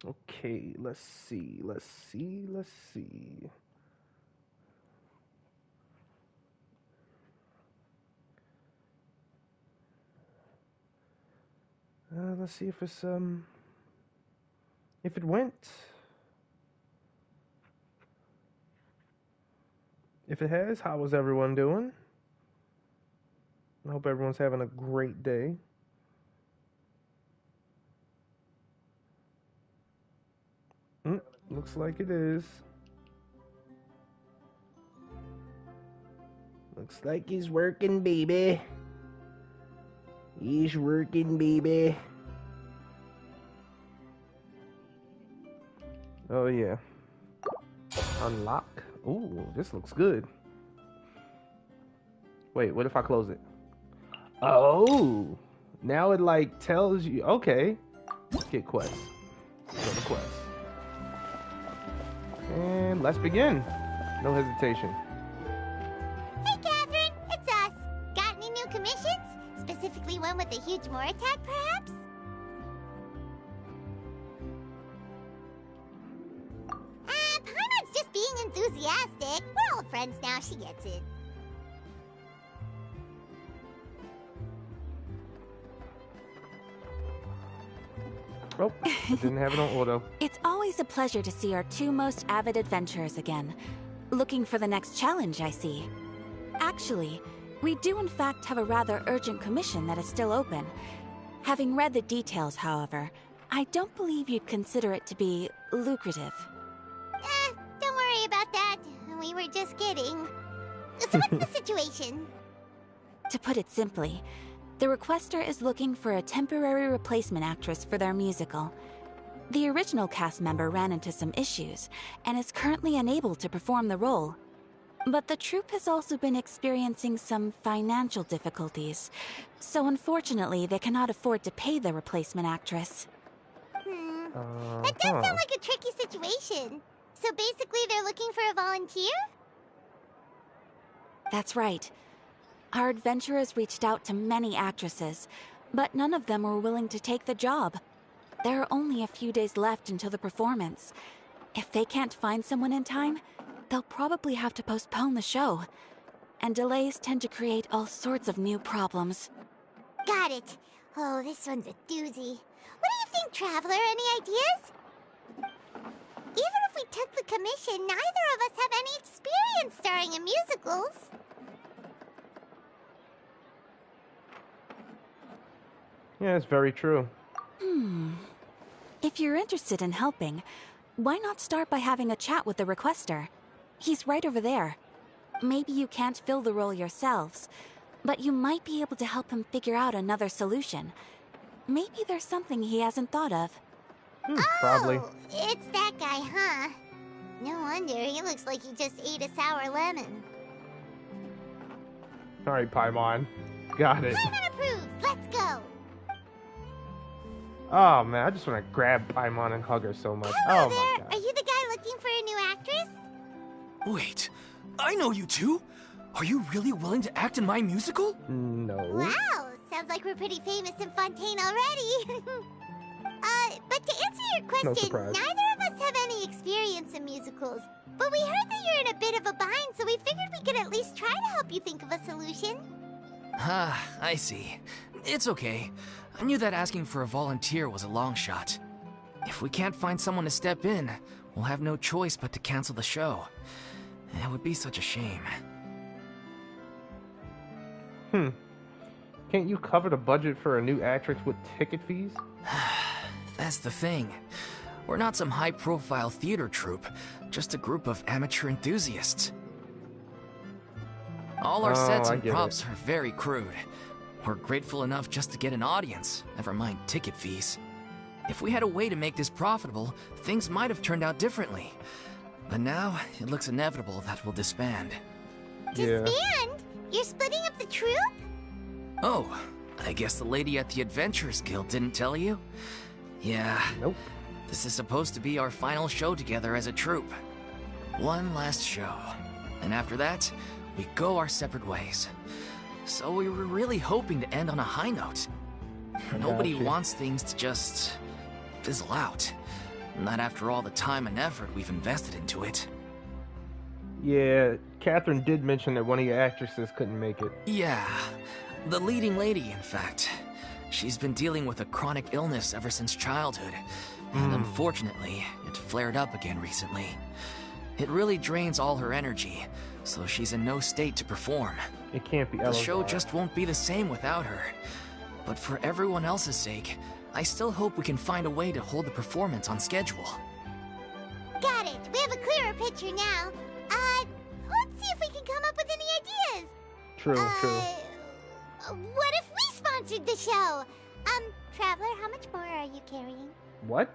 Okay, let's see. Let's see. Let's see. Let's see if it went. If it has, how is everyone doing? I hope everyone's having a great day. Mm, looks like it is. Looks like he's working, baby. He's working, baby. Oh, yeah. Unlock. Ooh, this looks good. Wait, what if I close it? Oh, now it like tells you. Okay, get quest. Go to quest, and let's begin. No hesitation. Hey, Catherine, it's us. Got any new commissions? Specifically one with a huge more attack, perhaps? Paimon's just being enthusiastic. We're old friends now, she gets it. Oh, I didn't have it on auto. It's always a pleasure to see our two most avid adventurers again. Looking for the next challenge, I see. Actually, we do in fact have a rather urgent commission that is still open. Having read the details, however, I don't believe you'd consider it to be lucrative. Don't worry about that. We were just kidding. So what's the situation? To put it simply, the requester is looking for a temporary replacement actress for their musical. The original cast member ran into some issues and is currently unable to perform the role. But the troupe has also been experiencing some financial difficulties, so unfortunately they cannot afford to pay the replacement actress. That does sound like a tricky situation. So basically they're looking for a volunteer? That's right. Our adventurers reached out to many actresses, but none of them were willing to take the job. There are only a few days left until the performance. If they can't find someone in time, they'll probably have to postpone the show. And delays tend to create all sorts of new problems. Got it. Oh, this one's a doozy. What do you think, Traveler? Any ideas? Even if we took the commission, neither of us have any experience starring in musicals. Yeah, it's very true. If you're interested in helping, why not start by having a chat with the requester? He's right over there. Maybe you can't fill the role yourselves, but you might be able to help him figure out another solution. Maybe there's something he hasn't thought of. Probably. Oh, it's that guy, huh? No wonder, he looks like he just ate a sour lemon. All right, Paimon. Got it. Paimon approves, let's go! Oh man, I just want to grab Paimon and hug her so much. Hello Oh there! my god. Are you the guy looking for a new actress? Wait, I know you two! Are you really willing to act in my musical? No. Wow, sounds like we're pretty famous in Fontaine already. But to answer your question, surprise. neither of us have any experience in musicals. But we heard that you're in a bit of a bind, so we figured we could at least try to help you think of a solution. Ah, I see. It's okay. I knew that asking for a volunteer was a long shot. If we can't find someone to step in, we'll have no choice but to cancel the show. It would be such a shame. Can't you cover the budget for a new actress with ticket fees? That's the thing. We're not some high-profile theater troupe, just a group of amateur enthusiasts. All our sets I and get props it. are very crude. We're grateful enough just to get an audience, never mind ticket fees. If we had a way to make this profitable, things might have turned out differently. But now, it looks inevitable that we'll disband. Yeah. Disband? You're splitting up the troupe? Oh, I guess the lady at the Adventurers Guild didn't tell you? Yeah, Nope. this is supposed to be our final show together as a troupe. One last show. And after that, we go our separate ways. So we were really hoping to end on a high note. Nobody Gotcha. wants things to just fizzle out. Not after all the time and effort we've invested into it. Yeah, Catherine did mention that one of your actresses couldn't make it. Yeah, the leading lady, in fact. She's been dealing with a chronic illness ever since childhood, and unfortunately, it flared up again recently. It really drains all her energy, so she's in no state to perform. It can't be The Ella's show fault. just won't be the same without her. But for everyone else's sake, I still hope we can find a way to hold the performance on schedule. Got it. We have a clearer picture now. Let's see if we can come up with any ideas. True. What if we sponsored the show? Traveler, how much more are you carrying? What?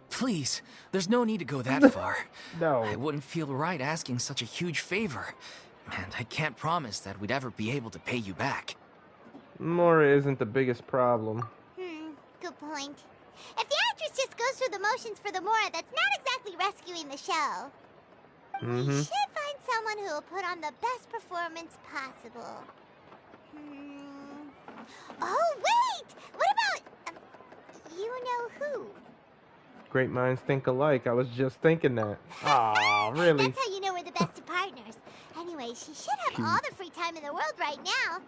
Please, there's no need to go that far. No. I wouldn't feel right asking such a huge favor. And I can't promise that we'd ever be able to pay you back. More isn't the biggest problem. Good point. If the actress just goes through the motions for the Mora, that's not exactly rescuing the show. We should find someone who will put on the best performance possible. Oh, wait! What about... you know who? Great minds think alike. I was just thinking that. Aw, really? That's how you know we're the best of partners. Anyway, she should have all the free time in the world right now.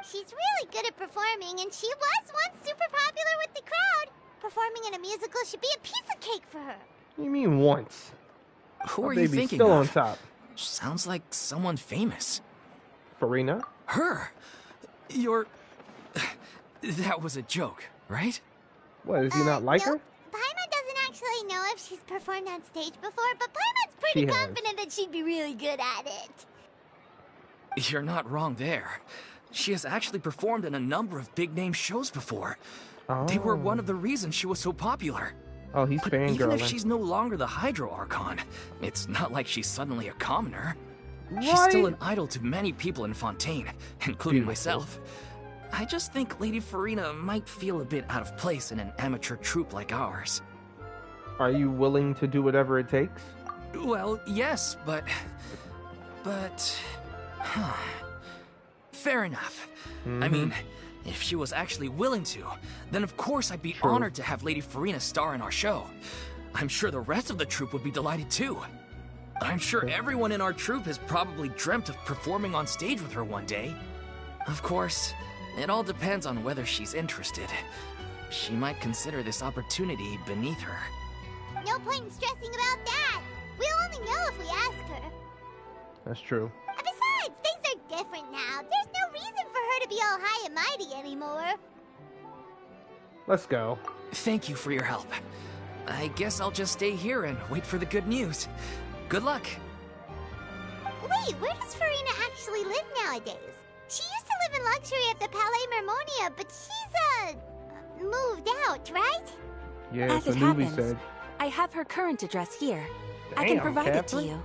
She's really good at performing, and she was once super popular with the crowd. Performing in a musical should be a piece of cake for her. You mean once? Who My are you baby's thinking still of? on top. Sounds like someone famous. Furina? Her? You're... That was a joke, right? What, does he not like her? Nope. Paimon doesn't actually know if she's performed on stage before, but Paimon's pretty She has. confident that she'd be really good at it. You're not wrong there. She has actually performed in a number of big-name shows before. They were one of the reasons she was so popular. Oh, he's But even if fangirling. she's no longer the Hydro Archon, it's not like she's suddenly a commoner. She's Right. still an idol to many people in Fontaine, including Beautiful. myself. I just think Lady Furina might feel a bit out of place in an amateur troupe like ours. Are you willing to do whatever it takes? Well, yes, but... Fair enough. I mean, if she was actually willing to, then of course I'd be True. honored to have Lady Furina star in our show. I'm sure the rest of the troupe would be delighted too. I'm sure everyone in our troupe has probably dreamt of performing on stage with her one day. Of course, it all depends on whether she's interested. She might consider this opportunity beneath her. No point in stressing about that. We'll only know if we ask her. That's true. And besides, things are different now. There's no reason for her to be all high and mighty anymore. Let's go. Thank you for your help. I guess I'll just stay here and wait for the good news. Good luck. Wait, where does Furina actually live nowadays? She used to live in luxury at the Palais Mermonia, but she's, moved out, right? Yeah, As the it movie happens, said. I have her current address here. I can Damn, provide it to Catherine. you.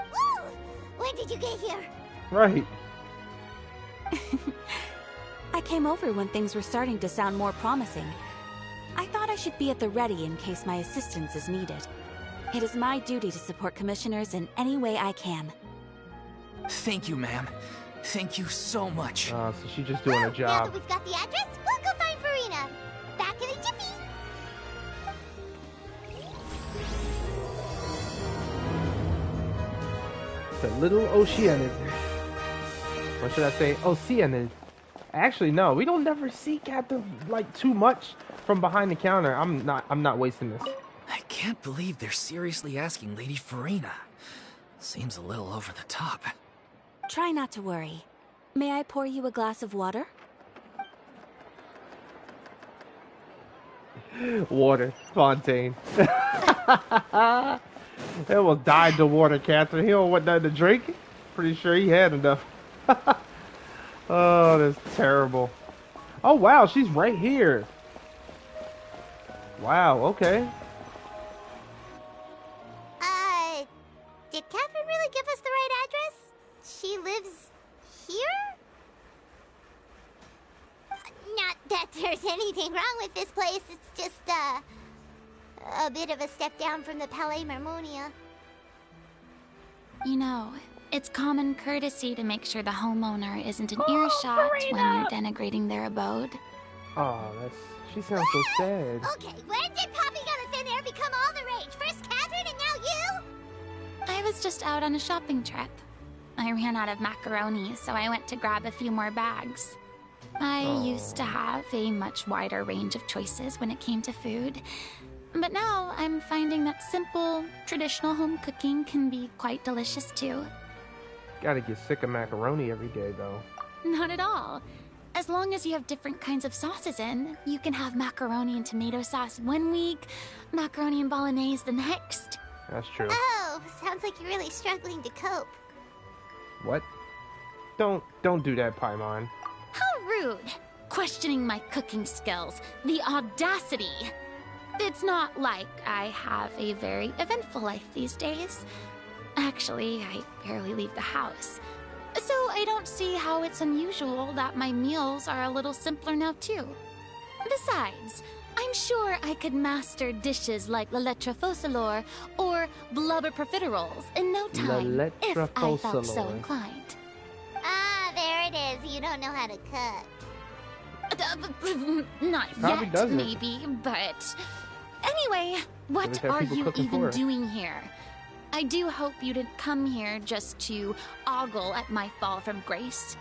Ooh, when did you get here? Right. I came over when things were starting to sound more promising. I thought I should be at the ready in case my assistance is needed. It is my duty to support commissioners in any way I can. Thank you, ma'am. Thank you so much. So she's just doing a Now job. that we've got the address, we'll go find Furina. Back in a jiffy. The little Oceanid. Or should I say Oceanid? Actually, no. We don't never see Captain like too much from behind the counter. I'm not wasting this. I can't believe they're seriously asking Lady Furina. Seems a little over the top. Try not to worry. May I pour you a glass of water? Water. Fontaine. It almost died the water, Catherine. He don't want nothing to drink. Pretty sure he had enough. Oh, that's terrible. Oh, wow. She's right here. Wow. Okay. Did Catherine really give us the right address? She lives here? Not that there's anything wrong with this place. It's just, a bit of a step down from the Palais Mermonia. You know, it's common courtesy to make sure the homeowner isn't in earshot when you're denigrating their abode. Oh, that's She sounds so sad. Okay, when did Poppy Got a Thin Air become all the rage? First Catherine and now you? I was just out on a shopping trip. I ran out of macaroni, so I went to grab a few more bags. I used to have a much wider range of choices when it came to food, but now I'm finding that simple, traditional home cooking can be quite delicious too. Gotta get sick of macaroni every day, though. Not at all. As long as you have different kinds of sauces in, you can have macaroni and tomato sauce one week, macaroni and bolognese the next. That's true. Oh, sounds like you're really struggling to cope. What? Don't do that, Paimon. How rude! Questioning my cooking skills. The audacity! It's not like I have a very eventful life these days. Actually, I barely leave the house. So I don't see how it's unusual that my meals are a little simpler now too. Besides, I'm sure I could master dishes like la lettre focilor or blubber profiteroles in no time if I felt so inclined. Ah, there it is. You don't know how to cook. Not Probably yet, doesn't. maybe, but... Anyway, what Doesn't have are people you cooking even for her. doing here? I do hope you didn't come here just to ogle at my fall from grace.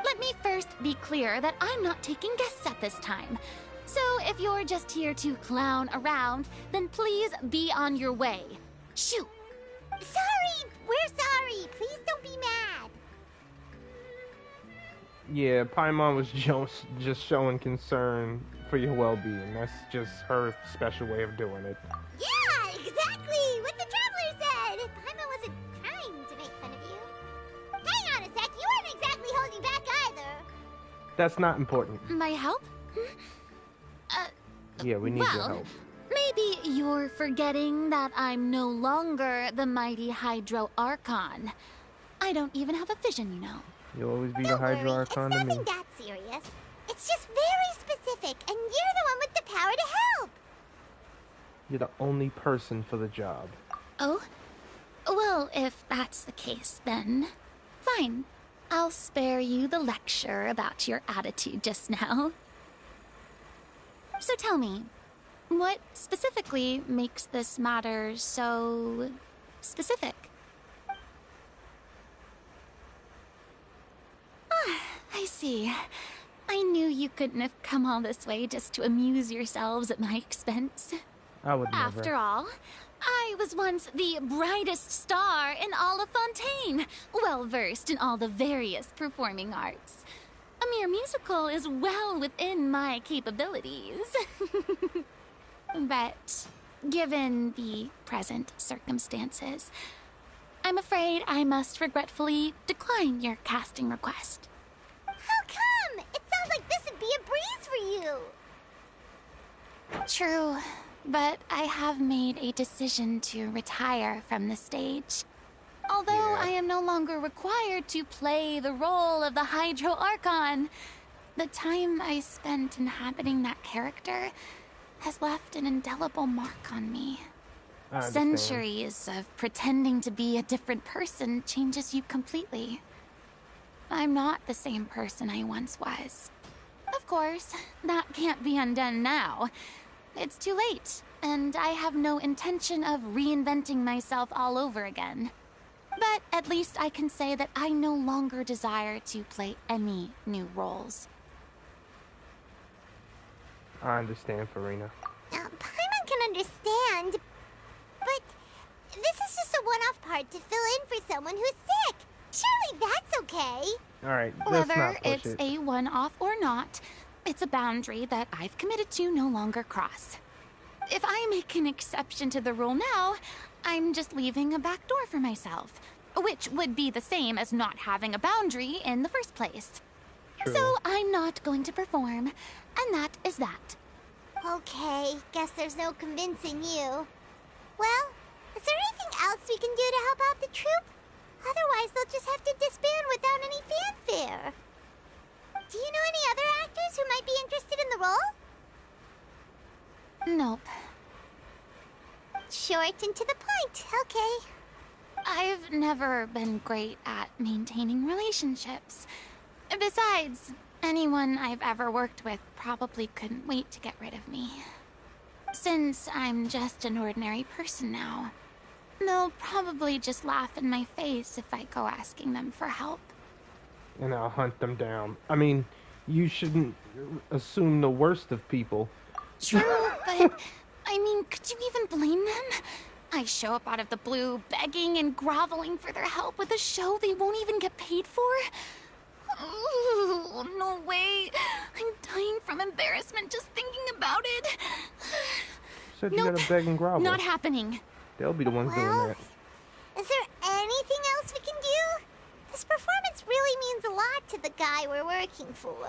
Let me first be clear that I'm not taking guests at this time. So if you're just here to clown around, then please be on your way. Shoo! Sorry! We're sorry! Please don't be mad! Yeah, Paimon was just showing concern for your well-being. That's just her special way of doing it. Yeah, exactly! What the Traveler said! Paimon wasn't trying to make fun of you. Hang on a sec, you weren't exactly holding back either. That's not important. My help? Yeah, we need your help. Maybe you're forgetting that I'm no longer the mighty Hydro Archon. I don't even have a vision, you know. You'll always be the Don't Hydro worry, Archon it's to me. nothing that serious. It's just very specific, and you're the one with the power to help. You're the only person for the job. Oh? Well, if that's the case, then fine. I'll spare you the lecture about your attitude just now. So tell me, what specifically makes this matter so specific? Ah, I see. I knew you couldn't have come all this way just to amuse yourselves at my expense. I would never. After all, I was once the brightest star in all of Fontaine, well versed in all the various performing arts. A mere musical is well within my capabilities. But given the present circumstances, I'm afraid I must regretfully decline your casting request. How come? It sounds like this would be a breeze for you. True, but I have made a decision to retire from the stage. Although I am no longer required to play the role of the Hydro Archon, the time I spent inhabiting that character has left an indelible mark on me. I understand. Centuries of pretending to be a different person changes you completely. I'm not the same person I once was. Of course, that can't be undone now. It's too late, and I have no intention of reinventing myself all over again. But at least I can say that I no longer desire to play any new roles. I understand, Furina. Paimon can understand, but this is just a one-off part to fill in for someone who's sick. Surely that's okay. Alright, let's Whether not push it's it. a one-off or not, it's a boundary that I've committed to no longer cross. If I make an exception to the rule now, I'm just leaving a back door for myself, which would be the same as not having a boundary in the first place. True. So I'm not going to perform, and that is that. Okay, guess there's no convincing you. Well, is there anything else we can do to help out the troupe? Otherwise, they'll just have to disband without any fanfare. Do you know any other actors who might be interested in the role? Nope. Short and to the point, okay. I've never been great at maintaining relationships. Besides, anyone I've ever worked with probably couldn't wait to get rid of me. Since I'm just an ordinary person now, they'll probably just laugh in my face if I go asking them for help. And I'll hunt them down. I mean, you shouldn't assume the worst of people. True, but I mean, could you even blame them? I show up out of the blue, begging and groveling for their help with a show they won't even get paid for? Oh, no way. I'm dying from embarrassment just thinking about it. Said you gotta beg and grovel. Not happening. They'll be the ones doing that. Is there anything else we can do? This performance really means a lot to the guy we're working for.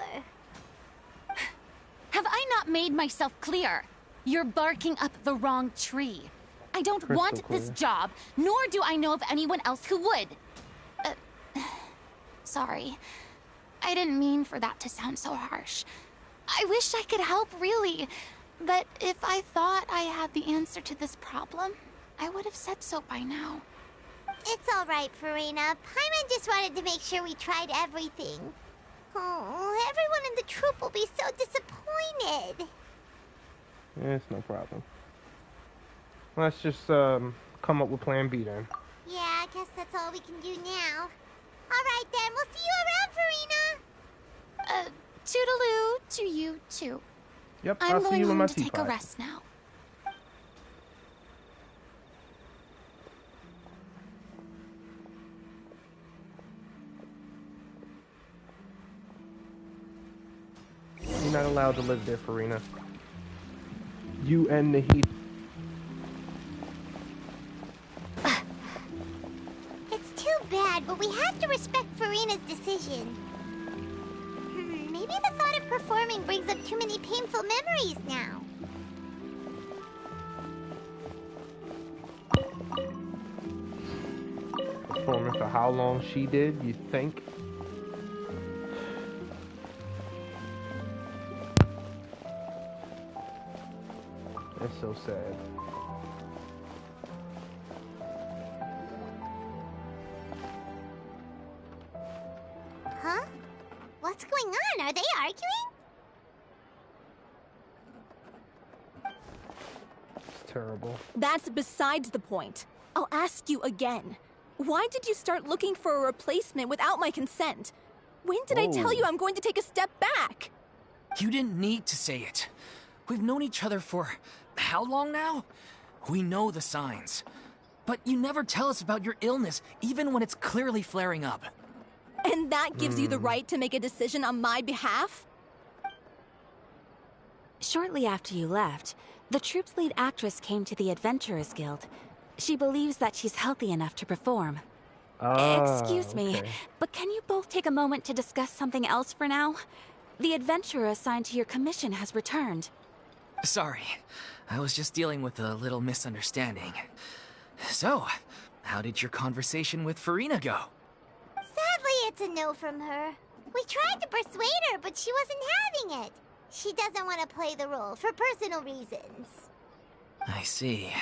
Have I not made myself clear? You're barking up the wrong tree. I don't Crystal want clear. this job, nor do I know of anyone else who would. Sorry. I didn't mean for that to sound so harsh. I wish I could help, really. But if I thought I had the answer to this problem, I would have said so by now. It's all right, Furina. Paimon just wanted to make sure we tried everything. Oh, everyone in the troupe will be so disappointed. Yeah, it's no problem. Let's just come up with plan B then. Yeah, I guess that's all we can do now. All right then, we'll see you around, Furina. Toodaloo to you too. Yep, I'm I'll see going you in home my to take a teapot. rest now. You're not allowed to live there, Furina. You and the heat. It's too bad, but we have to respect Furina's decision. Maybe the thought of performing brings up too many painful memories now. Performing for how long she did, you think? That's so sad. Huh? What's going on? Are they arguing? It's terrible. That's besides the point. I'll ask you again. Why did you start looking for a replacement without my consent? When did I tell you I'm going to take a step back? You didn't need to say it. We've known each other for how long now? We know the signs. But you never tell us about your illness, even when it's clearly flaring up. And that gives you the right to make a decision on my behalf? Shortly after you left, the troupe's lead actress came to the Adventurers Guild. She believes that she's healthy enough to perform. Excuse me, okay. but can you both take a moment to discuss something else for now? The adventurer assigned to your commission has returned. Sorry, I was just dealing with a little misunderstanding. So, how did your conversation with Furina go? Sadly, it's a no from her. We tried to persuade her, but she wasn't having it. She doesn't want to play the role for personal reasons. I see.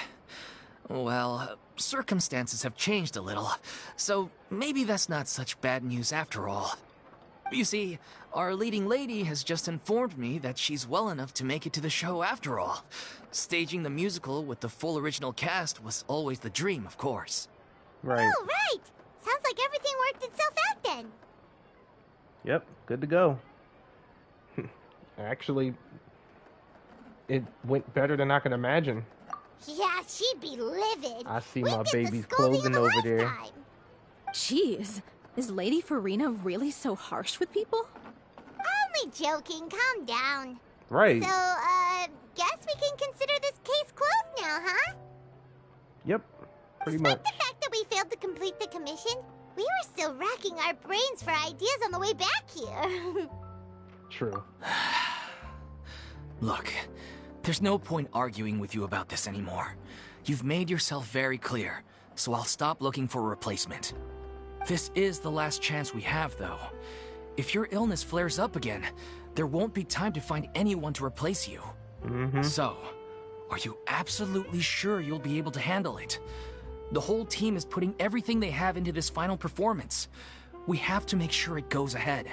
Well, circumstances have changed a little, so maybe that's not such bad news after all. You see, our leading lady has just informed me that she's well enough to make it to the show after all. Staging the musical with the full original cast was always the dream, of course. Right. Oh, right! Sounds like everything worked itself out then. Yep, good to go. Actually, it went better than I could imagine. Yeah, she'd be livid. I see We'd my get the baby's scolding clothing of a over there. lifetime. Jeez, is Lady Furina really so harsh with people? Only joking, calm down. Right. So, guess we can consider this case closed now, huh? Yep, pretty Despite much. the fact that we failed to complete the commission, we were still racking our brains for ideas on the way back here. True. Look, there's no point arguing with you about this anymore. You've made yourself very clear, so I'll stop looking for a replacement. This is the last chance we have, though. If your illness flares up again, there won't be time to find anyone to replace you. So, are you absolutely sure you'll be able to handle it? The whole team is putting everything they have into this final performance. We have to make sure it goes ahead.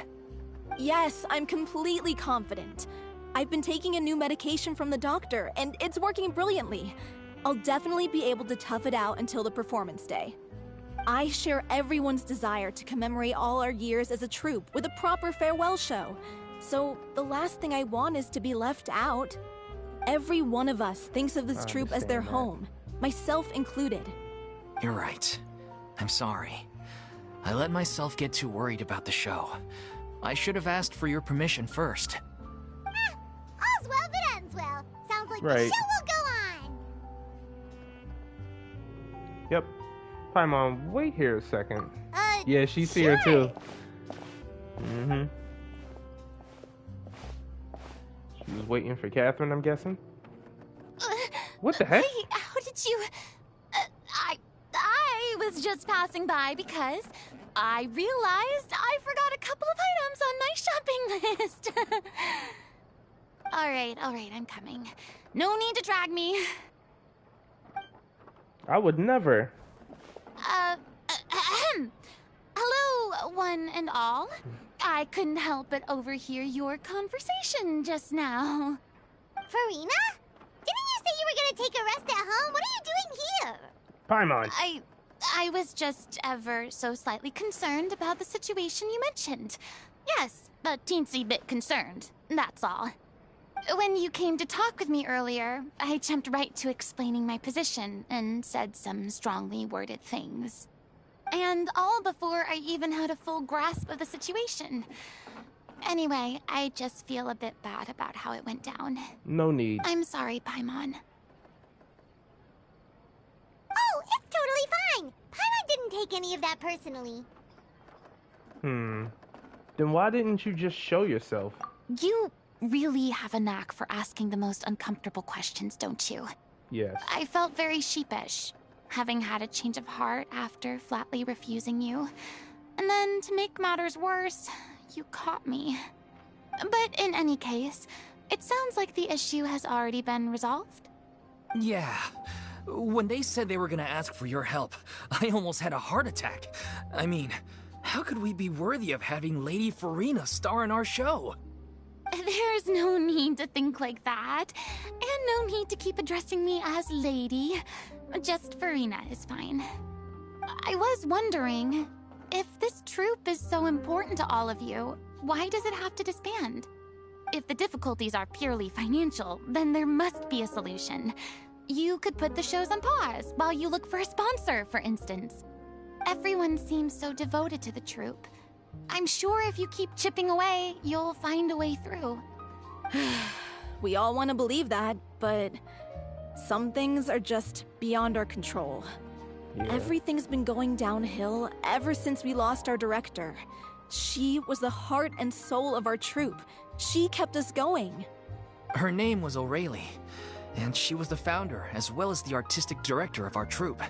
Yes, I'm completely confident. I've been taking a new medication from the doctor, and it's working brilliantly. I'll definitely be able to tough it out until the performance day. I share everyone's desire to commemorate all our years as a troupe with a proper farewell show. So the last thing I want is to be left out. Every one of us thinks of this troupe as their home, myself included. You're right. I'm sorry. I let myself get too worried about the show. I should have asked for your permission first. All's well that ends well. Sounds like the Right. show will go on. Yep. Paimon, wait here a second. Yeah, she's sure. here too. Mm-hmm. She was waiting for Catherine, I'm guessing. What the heck? Wait, how did you... I was just passing by because I realized I forgot a couple of items on my shopping list. All right, I'm coming. No need to drag me. I would never. Hello, one and all. I couldn't help but overhear your conversation just now. Furina? Didn't you say you were gonna take a rest at home? What are you doing here? Paimon. I was just ever so slightly concerned about the situation you mentioned. Yes, a teensy bit concerned, that's all. When you came to talk with me earlier, I jumped right to explaining my position and said some strongly worded things. And all before I even had a full grasp of the situation. Anyway, I just feel a bit bad about how it went down. No need. I'm sorry, Paimon. Oh, it's totally fine. Paimon didn't take any of that personally. Then why didn't you just show yourself? You really have a knack for asking the most uncomfortable questions, don't you? Yes. I felt very sheepish, having had a change of heart after flatly refusing you. And then, to make matters worse, you caught me. But in any case, it sounds like the issue has already been resolved. Yeah. When they said they were gonna ask for your help, I almost had a heart attack. I mean, how could we be worthy of having Lady Furina star in our show? There's no need to think like that, and no need to keep addressing me as Lady. Just Furina is fine. I was wondering, if this troupe is so important to all of you, why does it have to disband? If the difficulties are purely financial, then there must be a solution. You could put the shows on pause while you look for a sponsor, for instance. Everyone seems so devoted to the troupe. I'm sure if you keep chipping away, you'll find a way through. We all want to believe that, but some things are just beyond our control. Yeah. Everything's been going downhill ever since we lost our director. She was the heart and soul of our troupe. She kept us going. Her name was O'Reilly, and she was the founder as well as the artistic director of our troupe.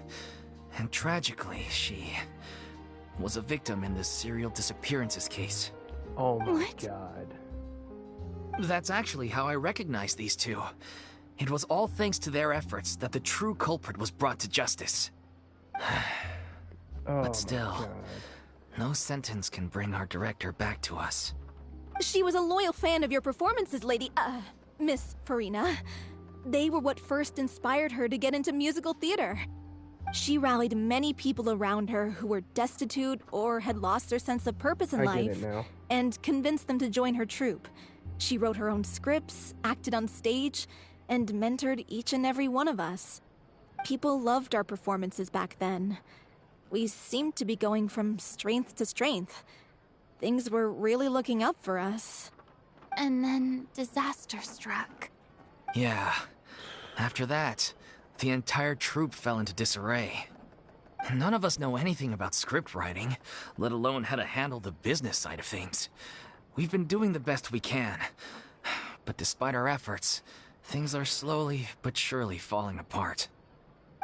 And tragically, she was a victim in this serial disappearances case. Oh my What? god. That's actually how I recognized these two. It was all thanks to their efforts that the true culprit was brought to justice. Oh But still, my god. no sentence can bring our director back to us. She was a loyal fan of your performances, Miss Furina. They were what first inspired her to get into musical theater. She rallied many people around her who were destitute or had lost their sense of purpose in I life, get it now. and convinced them to join her troupe. She wrote her own scripts, acted on stage, and mentored each and every one of us. People loved our performances back then. We seemed to be going from strength to strength. Things were really looking up for us. And then disaster struck. Yeah. After that, the entire troupe fell into disarray. None of us know anything about script writing, let alone how to handle the business side of things. We've been doing the best we can. But despite our efforts, things are slowly but surely falling apart.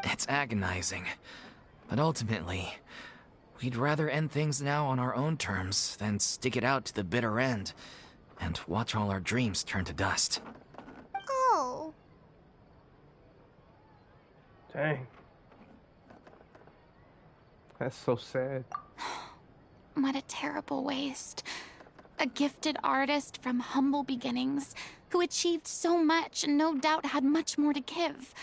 It's agonizing. But ultimately, we'd rather end things now on our own terms than stick it out to the bitter end and watch all our dreams turn to dust. Oh. Dang. That's so sad. What a terrible waste. A gifted artist from humble beginnings, who achieved so much and no doubt had much more to give.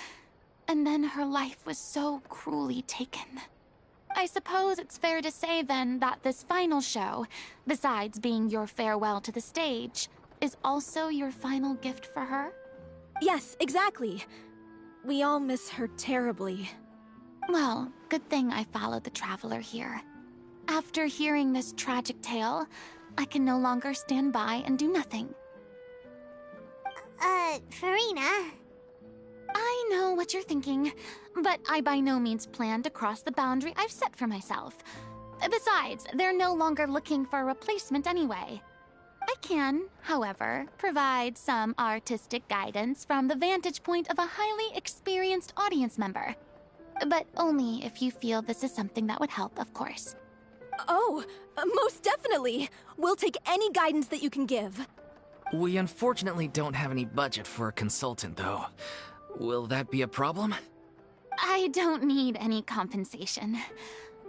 And then her life was so cruelly taken. I suppose it's fair to say then that this final show, besides being your farewell to the stage, is also your final gift for her? Yes, exactly. We all miss her terribly. Well, good thing I followed the Traveler here. After hearing this tragic tale, I can no longer stand by and do nothing. Furina. I know what you're thinking, but I by no means plan to cross the boundary I've set for myself. Besides, they're no longer looking for a replacement anyway. I can, however, provide some artistic guidance from the vantage point of a highly experienced audience member. But only if you feel this is something that would help, of course. Oh, most definitely. We'll take any guidance that you can give. We unfortunately don't have any budget for a consultant, though. Will that be a problem? I don't need any compensation.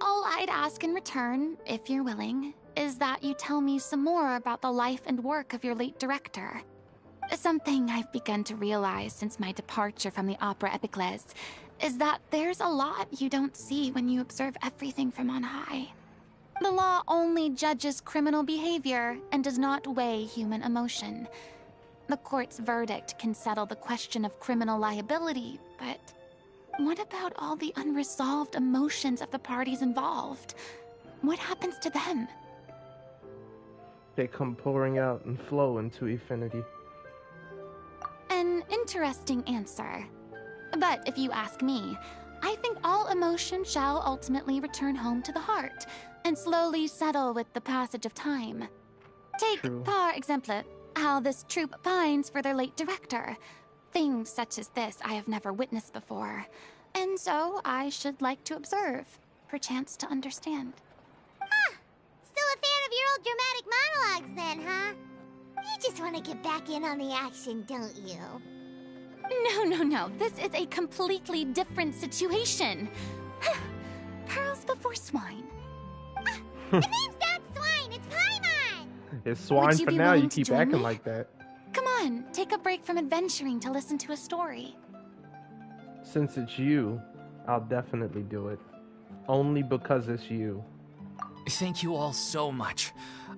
All I'd ask in return, if you're willing, is that you tell me some more about the life and work of your late director. Something I've begun to realize since my departure from the Opera Epiclese is that there's a lot you don't see when you observe everything from on high. The law only judges criminal behavior and does not weigh human emotion. The court's verdict can settle the question of criminal liability, but what about all the unresolved emotions of the parties involved? What happens to them? They come pouring out and flow into infinity. An interesting answer. But if you ask me, I think all emotion shall ultimately return home to the heart and slowly settle with the passage of time. Take, True. par exemple, how this troupe pines for their late director. Things such as this I have never witnessed before, and so I should like to observe, perchance to understand. Still a fan of your old dramatic monologues then, huh? You just want to get back in on the action, don't you? No. This is a completely different situation. Pearls before swine. The name's not Swine, it's Paimon! It's swine Would you for be now, willing you to keep join acting me? like that. Come on, take a break from adventuring to listen to a story. Since it's you, I'll definitely do it. Only because it's you. Thank you all so much.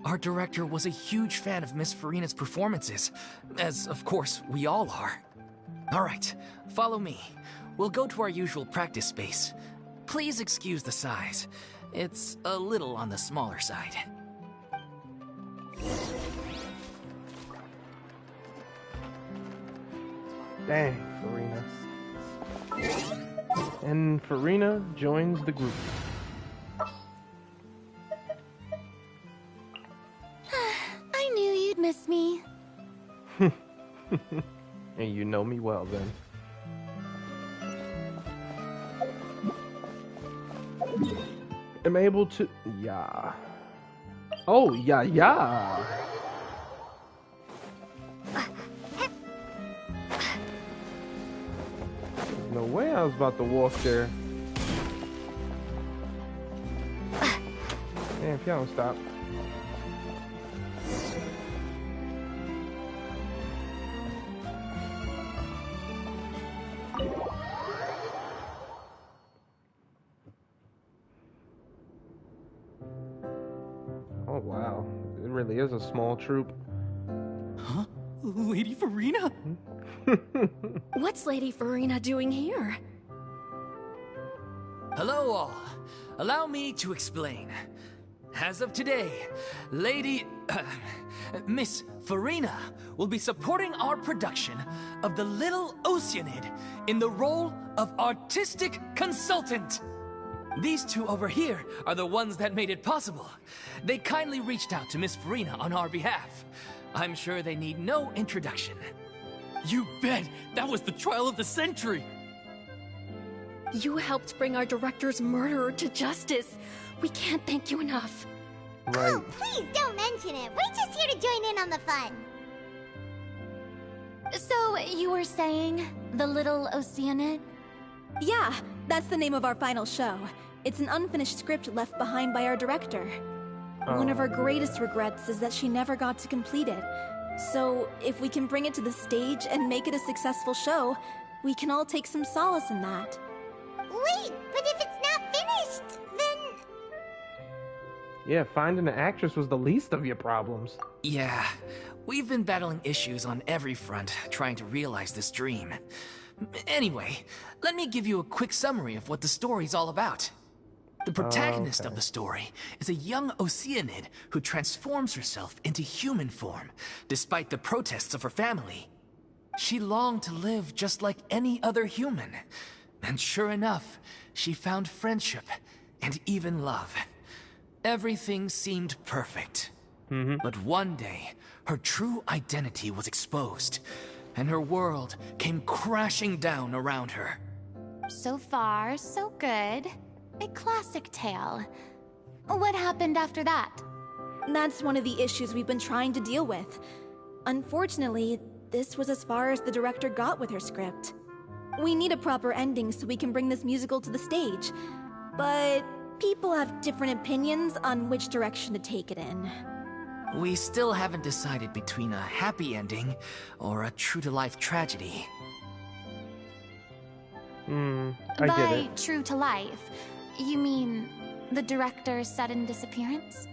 Our director was a huge fan of Miss Furina's performances, as of course we all are. All right, follow me. We'll go to our usual practice space. Please excuse the size. It's a little on the smaller side. Dang, Furina. And Furina joins the group. I knew you'd miss me. And you know me well then. I'm able to... Yeah. Oh, yeah. There's no way I was about to walk there. Man, if y'all don't stop. Oh wow, it really is a small troop. Huh? Lady Furina? What's Lady Furina doing here? Hello all. Allow me to explain. As of today, Miss Furina will be supporting our production of The Little Oceanid in the role of artistic consultant. These two over here are the ones that made it possible. They kindly reached out to Miss Furina on our behalf. I'm sure they need no introduction. You bet! That was the trial of the century! You helped bring our director's murderer to justice. We can't thank you enough. Right. Oh, please don't mention it. We're just here to join in on the fun. So, you were saying The Little Oceanid? Yeah, that's the name of our final show. It's an unfinished script left behind by our director. One of her greatest regrets is that she never got to complete it. So, if we can bring it to the stage and make it a successful show, we can all take some solace in that. Wait, but if it's not finished, then... Yeah, finding an actress was the least of your problems. Yeah, we've been battling issues on every front, trying to realize this dream. Anyway, let me give you a quick summary of what the story's all about. The protagonist of the story is a young Oceanid who transforms herself into human form, despite the protests of her family. She longed to live just like any other human. And sure enough, she found friendship and even love. Everything seemed perfect. But one day, her true identity was exposed, and her world came crashing down around her. So far, so good. A classic tale. What happened after that? That's one of the issues we've been trying to deal with. Unfortunately, this was as far as the director got with her script. We need a proper ending so we can bring this musical to the stage. But people have different opinions on which direction to take it in. We still haven't decided between a happy ending or a true-to-life tragedy. I get By it. true to life, you mean the director's sudden disappearance?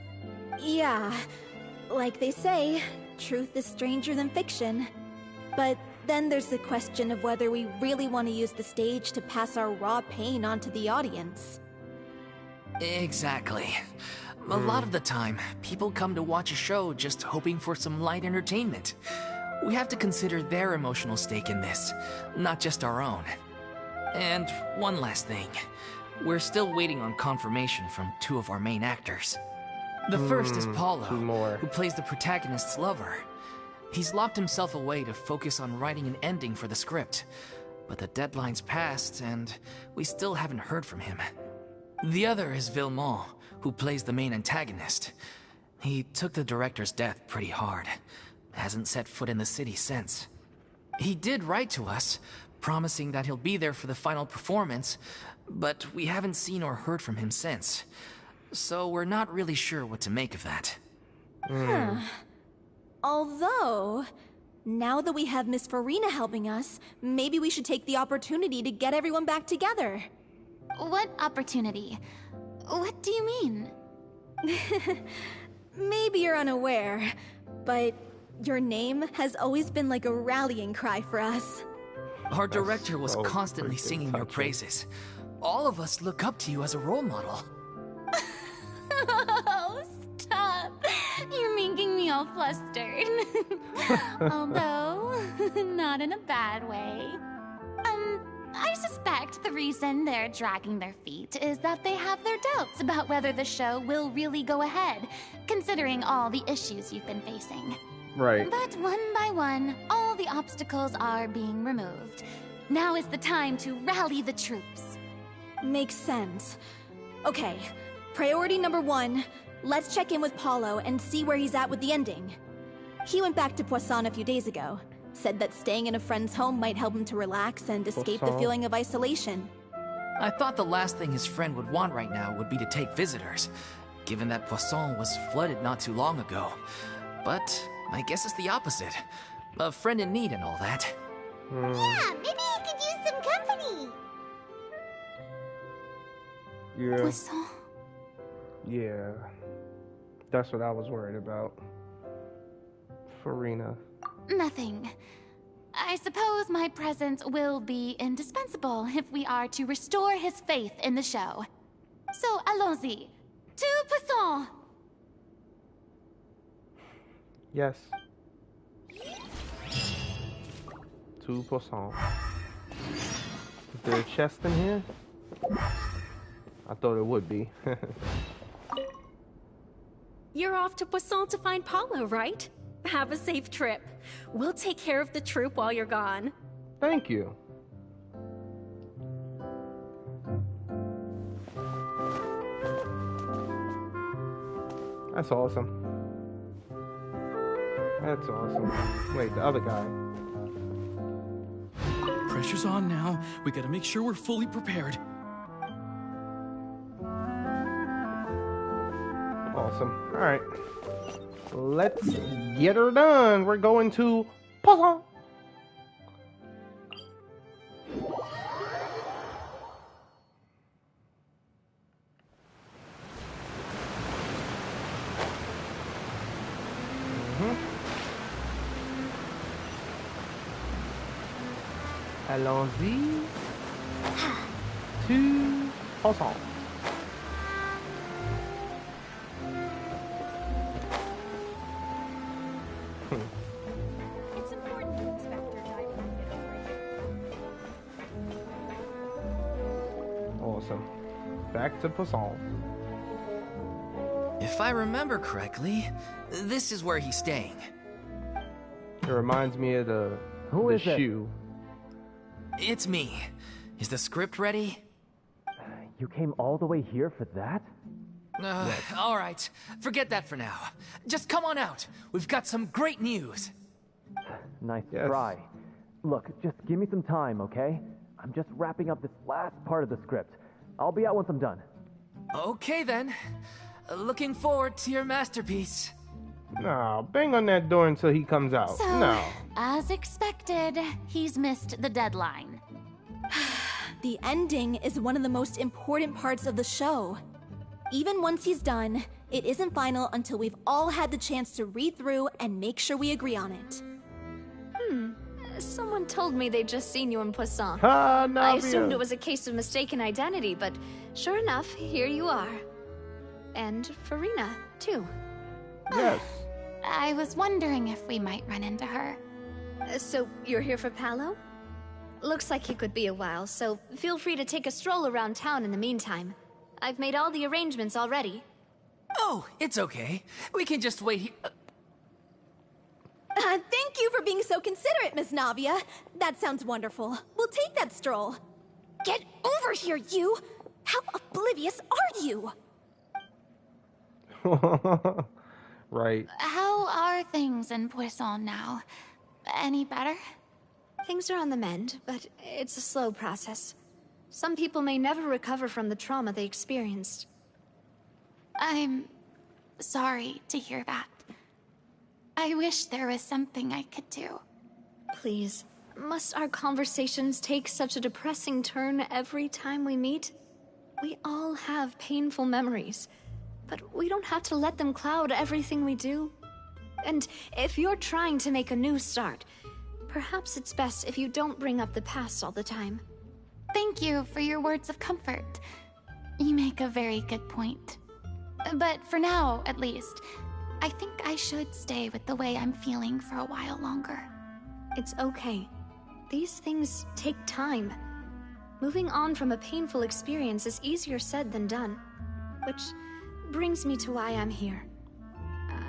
Yeah, like they say, truth is stranger than fiction. But then there's the question of whether we really want to use the stage to pass our raw pain onto the audience. Exactly. A lot of the time, people come to watch a show just hoping for some light entertainment. We have to consider their emotional stake in this, not just our own. And one last thing. We're still waiting on confirmation from two of our main actors. The first is Paulo, two more. who plays the protagonist's lover. He's locked himself away to focus on writing an ending for the script. But the deadline's passed, and we still haven't heard from him. The other is Villemont, who plays the main antagonist. He took the director's death pretty hard. Hasn't set foot in the city since. He did write to us, promising that he'll be there for the final performance, but we haven't seen or heard from him since. So we're not really sure what to make of that. Although, now that we have Miss Furina helping us, maybe we should take the opportunity to get everyone back together. What opportunity? What do you mean? Maybe you're unaware, but your name has always been like a rallying cry for us. Our director was so constantly freaking singing your touching. praises. All of us look up to you as a role model. Oh, stop. You're making me all flustered. Although, not in a bad way. I suspect the reason they're dragging their feet is that they have their doubts about whether the show will really go ahead, considering all the issues you've been facing. Right. But one by one, all the obstacles are being removed. Now is the time to rally the troops. Makes sense. Okay, priority number 1, let's check in with Paulo and see where he's at with the ending. He went back to Poisson a few days ago. Said that staying in a friend's home might help him to relax and escape the Poisson. feeling of isolation. I thought the last thing his friend would want right now would be to take visitors, given that Poisson was flooded not too long ago. But I guess it's the opposite. A friend in need and all that. Yeah, maybe he could use some company. Yeah. Poisson. Yeah. That's what I was worried about. Furina. Nothing. I suppose my presence will be indispensable if we are to restore his faith in the show. So, allons-y. To Poisson! Yes. Two Poisson. Is there a chest in here? I thought it would be. You're off to Poisson to find Paulo, right? Have a safe trip. We'll take care of the troop while you're gone. Thank you. That's awesome. That's awesome. Wait, the other guy. Pressure's on now. We gotta make sure we're fully prepared. Awesome. Alright. Let's get her done. We're going to Poisson. Allons-y to Poisson. It's important to Inspector diving Awesome. Back to Poisson. If I remember correctly, this is where he's staying. It reminds me of the shoe. It's me. Is the script ready? You came all the way here for that? All right. Forget that for now. Just come on out. We've got some great news. Nice Yes. try. Look, just give me some time, okay? I'm just wrapping up this last part of the script. I'll be out once I'm done. Okay then. Looking forward to your masterpiece. No, bang on that door until he comes out. So, No. as expected, he's missed the deadline. The ending is one of the most important parts of the show. Even once he's done, it isn't final until we've all had the chance to read through and make sure we agree on it. Someone told me they'd just seen you in Poisson. Ah, I Navia. assumed it was a case of mistaken identity, but sure enough, here you are. And Furina, too. Yes. I was wondering if we might run into her. So, you're here for Paolo? Looks like he could be a while, so feel free to take a stroll around town in the meantime. I've made all the arrangements already. Oh, it's okay. We can just wait here. Thank you for being so considerate, Miss Navia. That sounds wonderful. We'll take that stroll. Get over here, you! How oblivious are you? Right. How are things in Poisson now? Any better? Things are on the mend, but it's a slow process. Some people may never recover from the trauma they experienced. I'm sorry to hear that. I wish there was something I could do. Please, must our conversations take such a depressing turn every time we meet? We all have painful memories, but we don't have to let them cloud everything we do. And if you're trying to make a new start, perhaps it's best if you don't bring up the past all the time. Thank you for your words of comfort. You make a very good point. But for now, at least, I think I should stay with the way I'm feeling for a while longer. It's okay. These things take time. Moving on from a painful experience is easier said than done. Which brings me to why I'm here.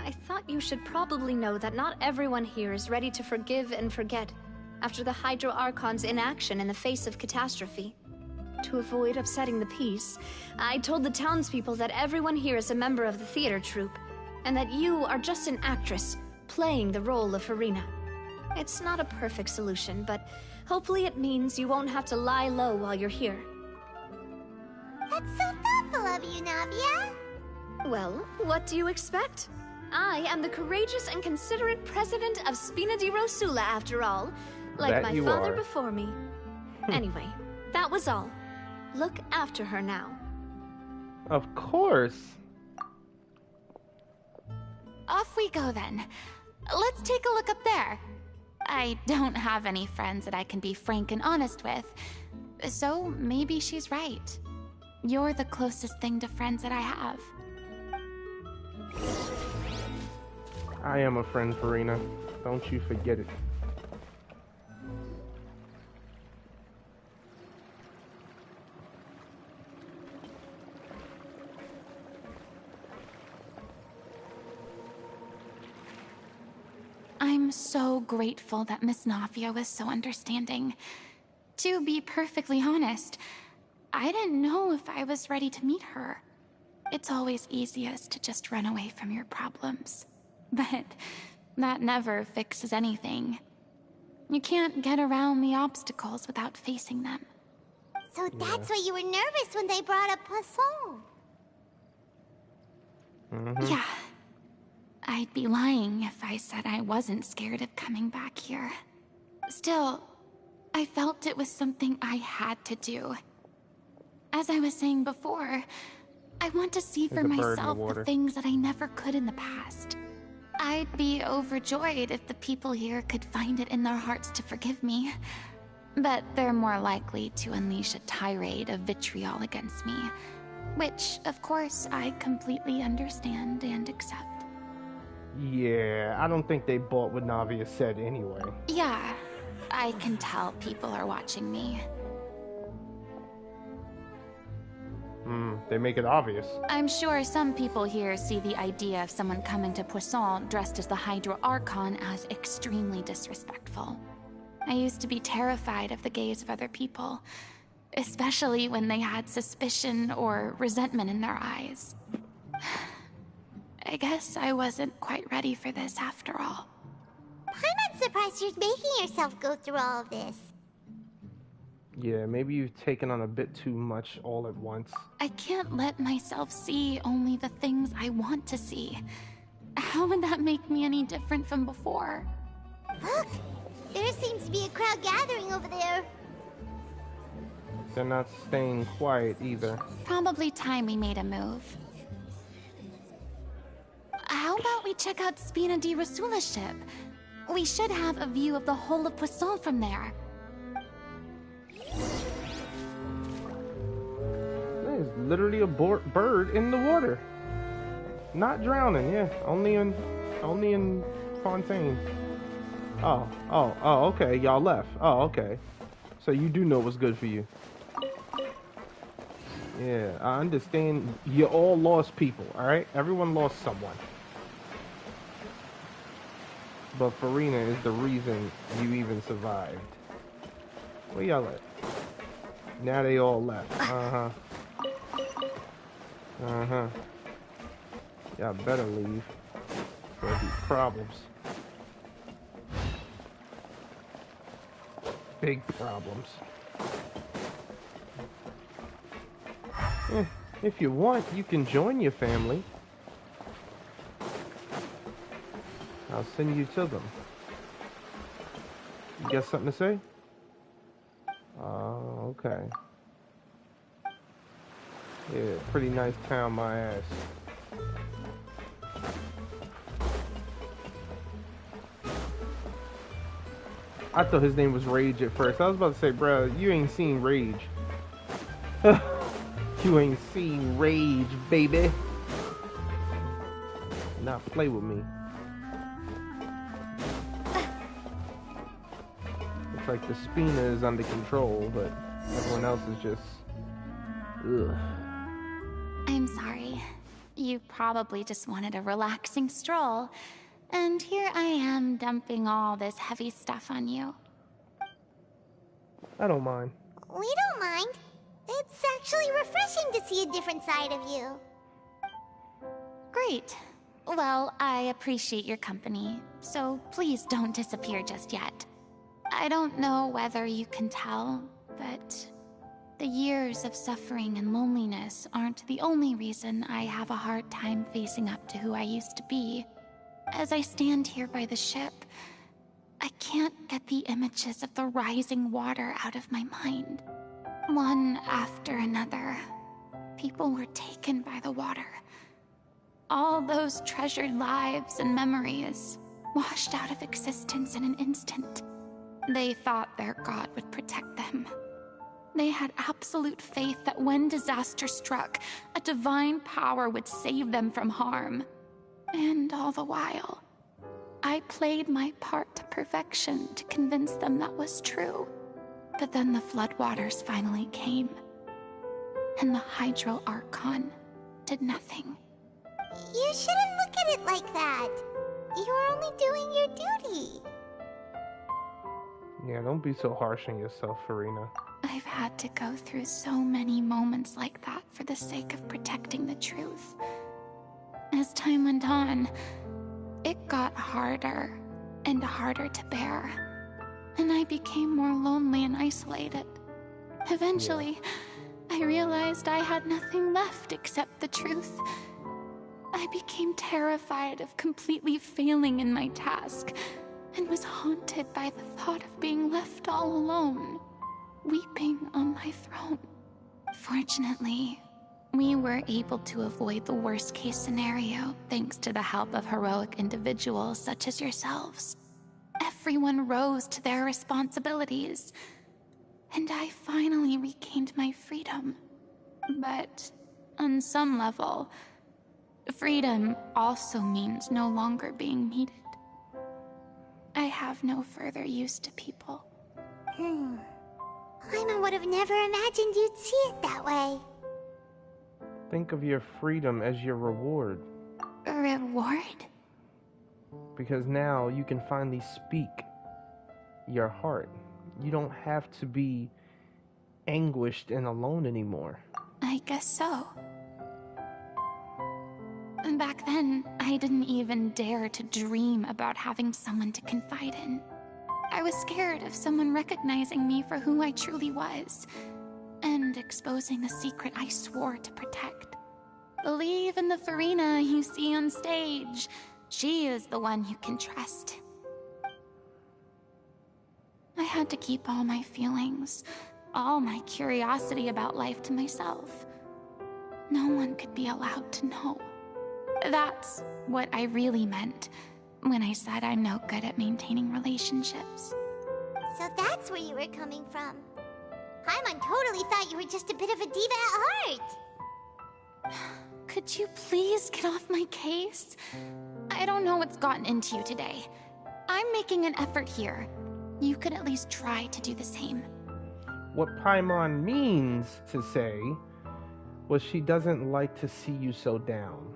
I thought you should probably know that not everyone here is ready to forgive and forget after the Hydro Archon's inaction in the face of catastrophe. To avoid upsetting the peace, I told the townspeople that everyone here is a member of the theater troupe, and that you are just an actress playing the role of Furina. It's not a perfect solution, but hopefully it means you won't have to lie low while you're here. That's so thoughtful of you, Navia. Well, what do you expect? I am the courageous and considerate president of Spina di Rosula, after all, like That my you father are. before me. Anyway, that was all. Look after her now. Of course. Off we go then. Let's take a look up there. I don't have any friends that I can be frank and honest with, so maybe she's right. You're the closest thing to friends that I have. I am a friend, Furina. Don't you forget it. I'm so grateful that Miss Navia was so understanding. To be perfectly honest, I didn't know if I was ready to meet her. It's always easiest to just run away from your problems. But that never fixes anything. You can't get around the obstacles without facing them. So that's why you were nervous when they brought up Poisson. Yeah. I'd be lying if I said I wasn't scared of coming back here. Still, I felt it was something I had to do. As I was saying before, I want to see for myself the things that I never could in the past. I'd be overjoyed if the people here could find it in their hearts to forgive me. But they're more likely to unleash a tirade of vitriol against me. Which, of course, I completely understand and accept. Yeah, I don't think they bought what Navia said anyway. Yeah, I can tell people are watching me. They make it obvious. I'm sure some people here see the idea of someone coming to Poisson dressed as the Hydro Archon as extremely disrespectful. I used to be terrified of the gaze of other people, especially when they had suspicion or resentment in their eyes. I guess I wasn't quite ready for this after all. I'm not surprised you're making yourself go through all of this. Yeah, maybe you've taken on a bit too much all at once. I can't let myself see only the things I want to see. How would that make me any different from before? Look! There seems to be a crowd gathering over there. They're not staying quiet either. Probably time we made a move. How about we check out Spina di Rasula's ship? We should have a view of the whole of Poisson from there. There's literally a bird in the water. Not drowning, yeah. Only in Fontaine. Oh, okay. Y'all left. Oh, okay. So you do know what's good for you. Yeah, I understand. You all lost people, alright? Everyone lost someone. But Furina is the reason you even survived. Where y'all at? Now they all left. Y'all better leave. There'll be problems. Big problems. If you want, you can join your family. I'll send you to them. You got something to say? Oh, okay. Yeah, pretty nice town, my ass. I thought his name was Rage at first. I was about to say, bro, you ain't seen Rage. You ain't seen Rage, baby. Not play with me. Looks like the Spina is under control, but everyone else is just... ugh. I'm sorry. You probably just wanted a relaxing stroll. And here I am dumping all this heavy stuff on you. I don't mind. We don't mind. It's actually refreshing to see a different side of you. Great. Well, I appreciate your company, so please don't disappear just yet. I don't know whether you can tell, but the years of suffering and loneliness aren't the only reason I have a hard time facing up to who I used to be. As I stand here by the ship, I can't get the images of the rising water out of my mind. One after another, people were taken by the water. All those treasured lives and memories washed out of existence in an instant. They thought their god would protect them. They had absolute faith that when disaster struck, a divine power would save them from harm. And all the while, I played my part to perfection to convince them that was true. But then the floodwaters finally came, and the Hydro Archon did nothing. You shouldn't look at it like that. You're only doing your duty. Yeah, don't be so harsh on yourself, Furina. I've had to go through so many moments like that for the sake of protecting the truth. As time went on, it got harder and harder to bear, and I became more lonely and isolated. Eventually, I realized I had nothing left except the truth. I became terrified of completely failing in my task, and was haunted by the thought of being left all alone, weeping on my throne. Fortunately, we were able to avoid the worst-case scenario thanks to the help of heroic individuals such as yourselves. Everyone rose to their responsibilities, and I finally regained my freedom. But on some level, freedom also means no longer being needed. I have no further use to people. Paimon would have never imagined you'd see it that way. Think of your freedom as your reward. A reward? Because now you can finally speak your heart. You don't have to be anguished and alone anymore. I guess so. And back then, I didn't even dare to dream about having someone to confide in. I was scared of someone recognizing me for who I truly was, and exposing a secret I swore to protect. Believe in the Furina you see on stage. She is the one you can trust. I had to keep all my feelings, all my curiosity about life to myself. No one could be allowed to know. That's what I really meant when I said I'm no good at maintaining relationships. So that's where you were coming from. Paimon totally thought you were just a bit of a diva at heart. Could you please get off my case? I don't know what's gotten into you today. I'm making an effort here. You could at least try to do the same. What Paimon means to say was she doesn't like to see you so down.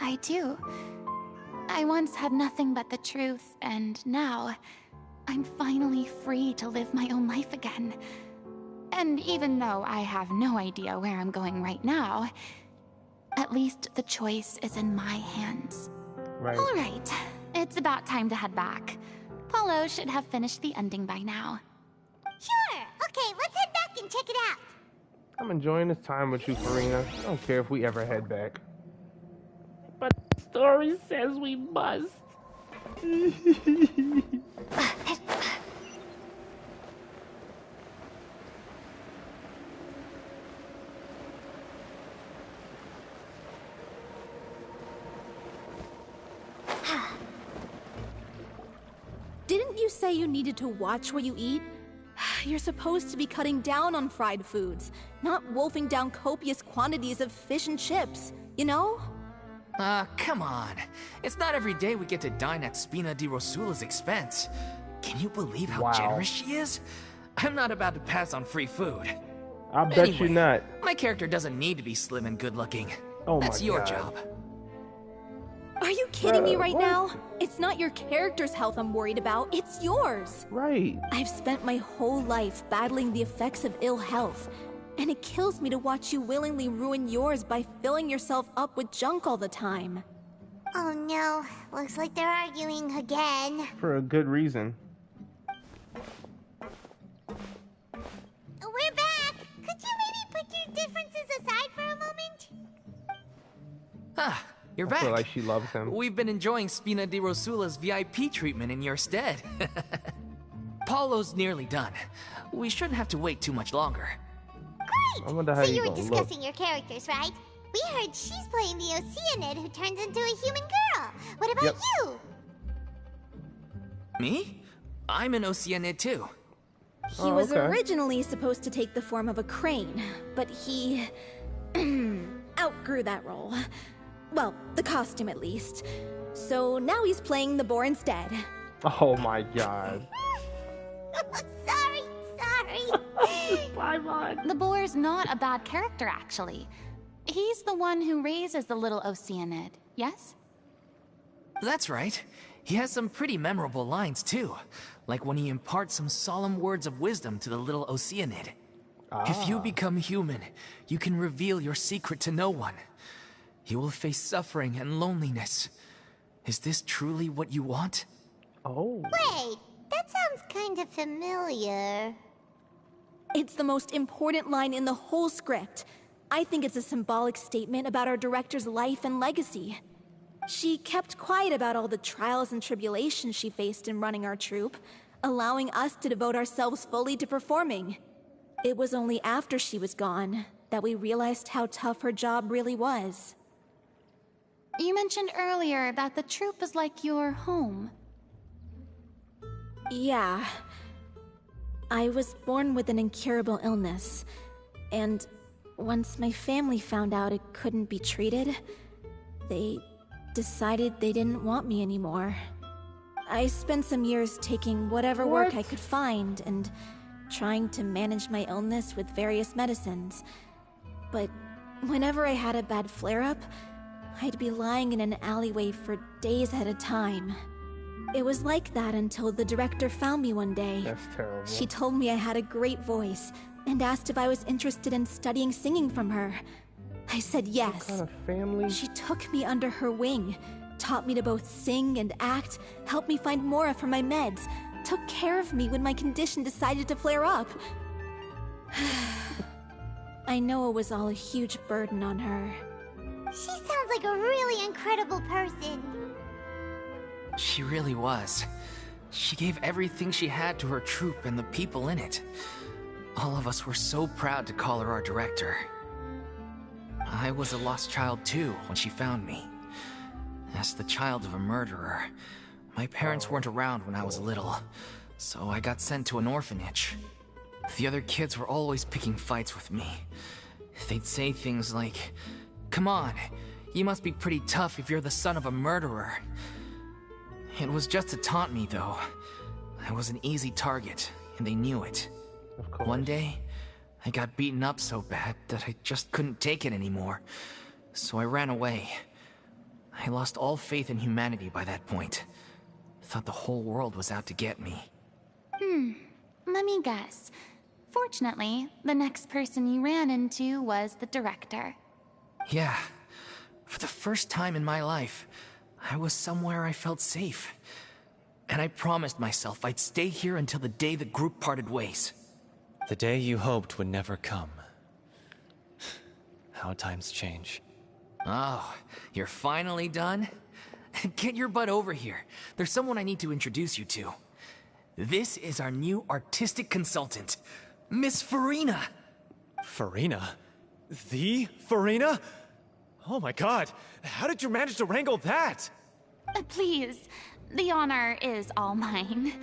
I do. I once had nothing but the truth, and now I'm finally free to live my own life again. And even though I have no idea where I'm going right now, at least the choice is in my hands. Right. All right, it's about time to head back. Paulo should have finished the ending by now. Sure. Okay, let's head back and check it out. I'm enjoying this time with you, Furina. I don't care if we ever head back. But the story says we must. Didn't you say you needed to watch what you eat? You're supposed to be cutting down on fried foods, not wolfing down copious quantities of fish and chips, you know? Come on. It's not every day we get to dine at Spina di Rosula's expense. Can you believe how generous she is? I'm not about to pass on free food. I bet you not. My character doesn't need to be slim and good looking. Oh my That's your God. job. Are you kidding me right what? now? It's not your character's health I'm worried about, it's yours. Right. I've spent my whole life battling the effects of ill health, and it kills me to watch you willingly ruin yours by filling yourself up with junk all the time. Oh no, looks like they're arguing again. For a good reason. We're back. Could you maybe put your differences aside for a moment? Ah, you're I back. feel like she loves him. We've been enjoying Spina di Rosula's VIP treatment in your stead. Paulo's nearly done. We shouldn't have to wait too much longer. Great! I wonder how So you you were gonna discussing look. your characters, right? We heard she's playing the Oceanid who turns into a human girl. What about you? Me? I'm an Oceanid too. He was okay. originally supposed to take the form of a crane, but he outgrew that role. Well, the costume at least. So now he's playing the boar instead. Oh my God. Sorry. The boar's not a bad character, actually. He's the one who raises the little Oceanid, yes? That's right. He has some pretty memorable lines too. Like when he imparts some solemn words of wisdom to the little Oceanid. If you become human, you can reveal your secret to no one. You will face suffering and loneliness. Is this truly what you want? Oh. Wait, that sounds kind of familiar. It's the most important line in the whole script. I think it's a symbolic statement about our director's life and legacy. She kept quiet about all the trials and tribulations she faced in running our troupe, allowing us to devote ourselves fully to performing. It was only after she was gone that we realized how tough her job really was. You mentioned earlier that the troupe is like your home. Yeah. I was born with an incurable illness, and once my family found out it couldn't be treated, they decided they didn't want me anymore. I spent some years taking whatever work I could find and trying to manage my illness with various medicines. But whenever I had a bad flare-up, I'd be lying in an alleyway for days at a time. It was like that until the director found me one day. That's terrible. She told me I had a great voice and asked if I was interested in studying singing from her. I said yes. What kind of family? She took me under her wing, taught me to both sing and act, helped me find Mora for my meds, took care of me when my condition decided to flare up. I know it was all a huge burden on her. She sounds like a really incredible person. She really was. She gave everything she had to her troupe and the people in it. All of us were so proud to call her our director. I was a lost child too when she found me. As the child of a murderer, my parents weren't around when I was little, so I got sent to an orphanage. The other kids were always picking fights with me. They'd say things like, "Come on, you must be pretty tough if you're the son of a murderer." It was just to taunt me, though. I was an easy target, and they knew it. Of course. One day, I got beaten up so bad that I just couldn't take it anymore, so I ran away. I lost all faith in humanity by that point. Thought the whole world was out to get me. Let me guess. Fortunately, the next person you ran into was the director. Yeah. For the first time in my life, I was somewhere I felt safe. And I promised myself I'd stay here until the day the group parted ways. The day you hoped would never come. How times change. Oh, you're finally done? Get your butt over here. There's someone I need to introduce you to. This is our new artistic consultant, Miss Furina. Furina? The Furina? Oh my god, how did you manage to wrangle that? Please, the honor is all mine.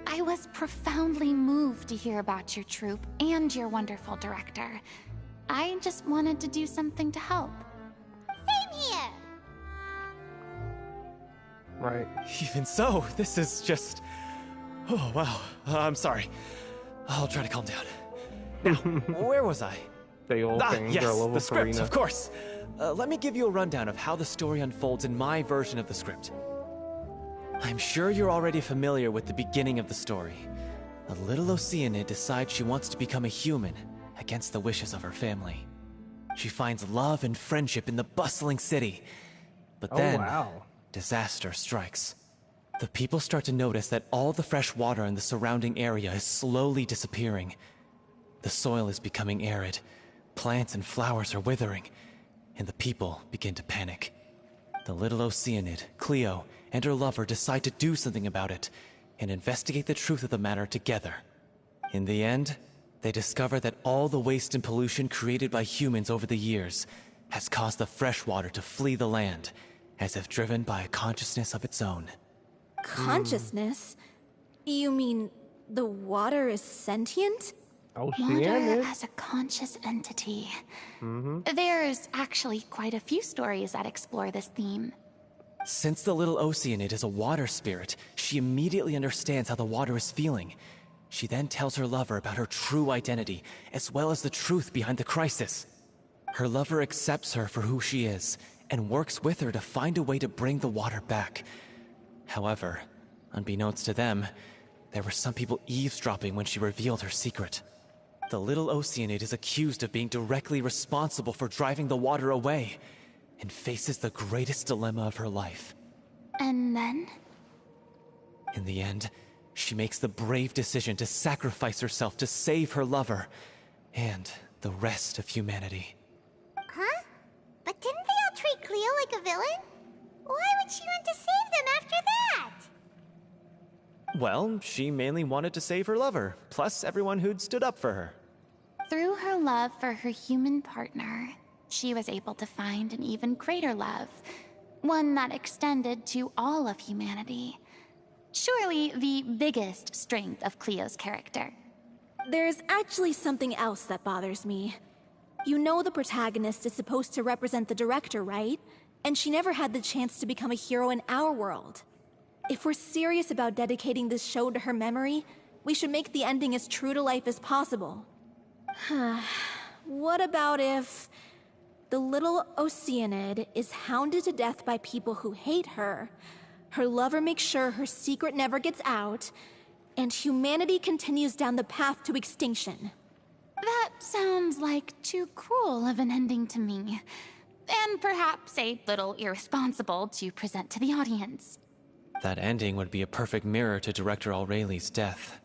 I was profoundly moved to hear about your troupe and your wonderful director. I just wanted to do something to help. Same here. Right. Even so, this is just... Oh, wow. I'm sorry. I'll try to calm down. Now, where was I? The old thing, yes, girl over the script, Furina. of course. Let me give you a rundown of how the story unfolds in my version of the script. I'm sure you're already familiar with the beginning of the story. A little Oceanid decides she wants to become a human, against the wishes of her family. She finds love and friendship in the bustling city. But then, disaster strikes. The people start to notice that all the fresh water in the surrounding area is slowly disappearing. The soil is becoming arid, plants and flowers are withering, and the people begin to panic. The little Oceanid, Cleo, and her lover decide to do something about it, and investigate the truth of the matter together. In the end, they discover that all the waste and pollution created by humans over the years has caused the fresh water to flee the land, as if driven by a consciousness of its own. Consciousness? You mean the water is sentient? Water as a conscious entity. There's actually quite a few stories that explore this theme. Since the little Oceanid is a water spirit, she immediately understands how the water is feeling. She then tells her lover about her true identity, as well as the truth behind the crisis. Her lover accepts her for who she is, and works with her to find a way to bring the water back. However, unbeknownst to them, there were some people eavesdropping when she revealed her secret. The little Oceanid is accused of being directly responsible for driving the water away, and faces the greatest dilemma of her life. And then? In the end, she makes the brave decision to sacrifice herself to save her lover, and the rest of humanity. like a villain? Why would she want to save them after that? Well, she mainly wanted to save her lover, plus everyone who'd stood up for her. Through her love for her human partner, she was able to find an even greater love, one that extended to all of humanity. Surely the biggest strength of Cleo's character. There's actually something else that bothers me. You know the protagonist is supposed to represent the director, right? And she never had the chance to become a hero in our world. If we're serious about dedicating this show to her memory, we should make the ending as true to life as possible. What about if the little Oceanid is hounded to death by people who hate her, her lover makes sure her secret never gets out, and humanity continues down the path to extinction? That sounds like too cruel of an ending to me. And perhaps a little irresponsible to present to the audience. That ending would be a perfect mirror to Director Aureli's death.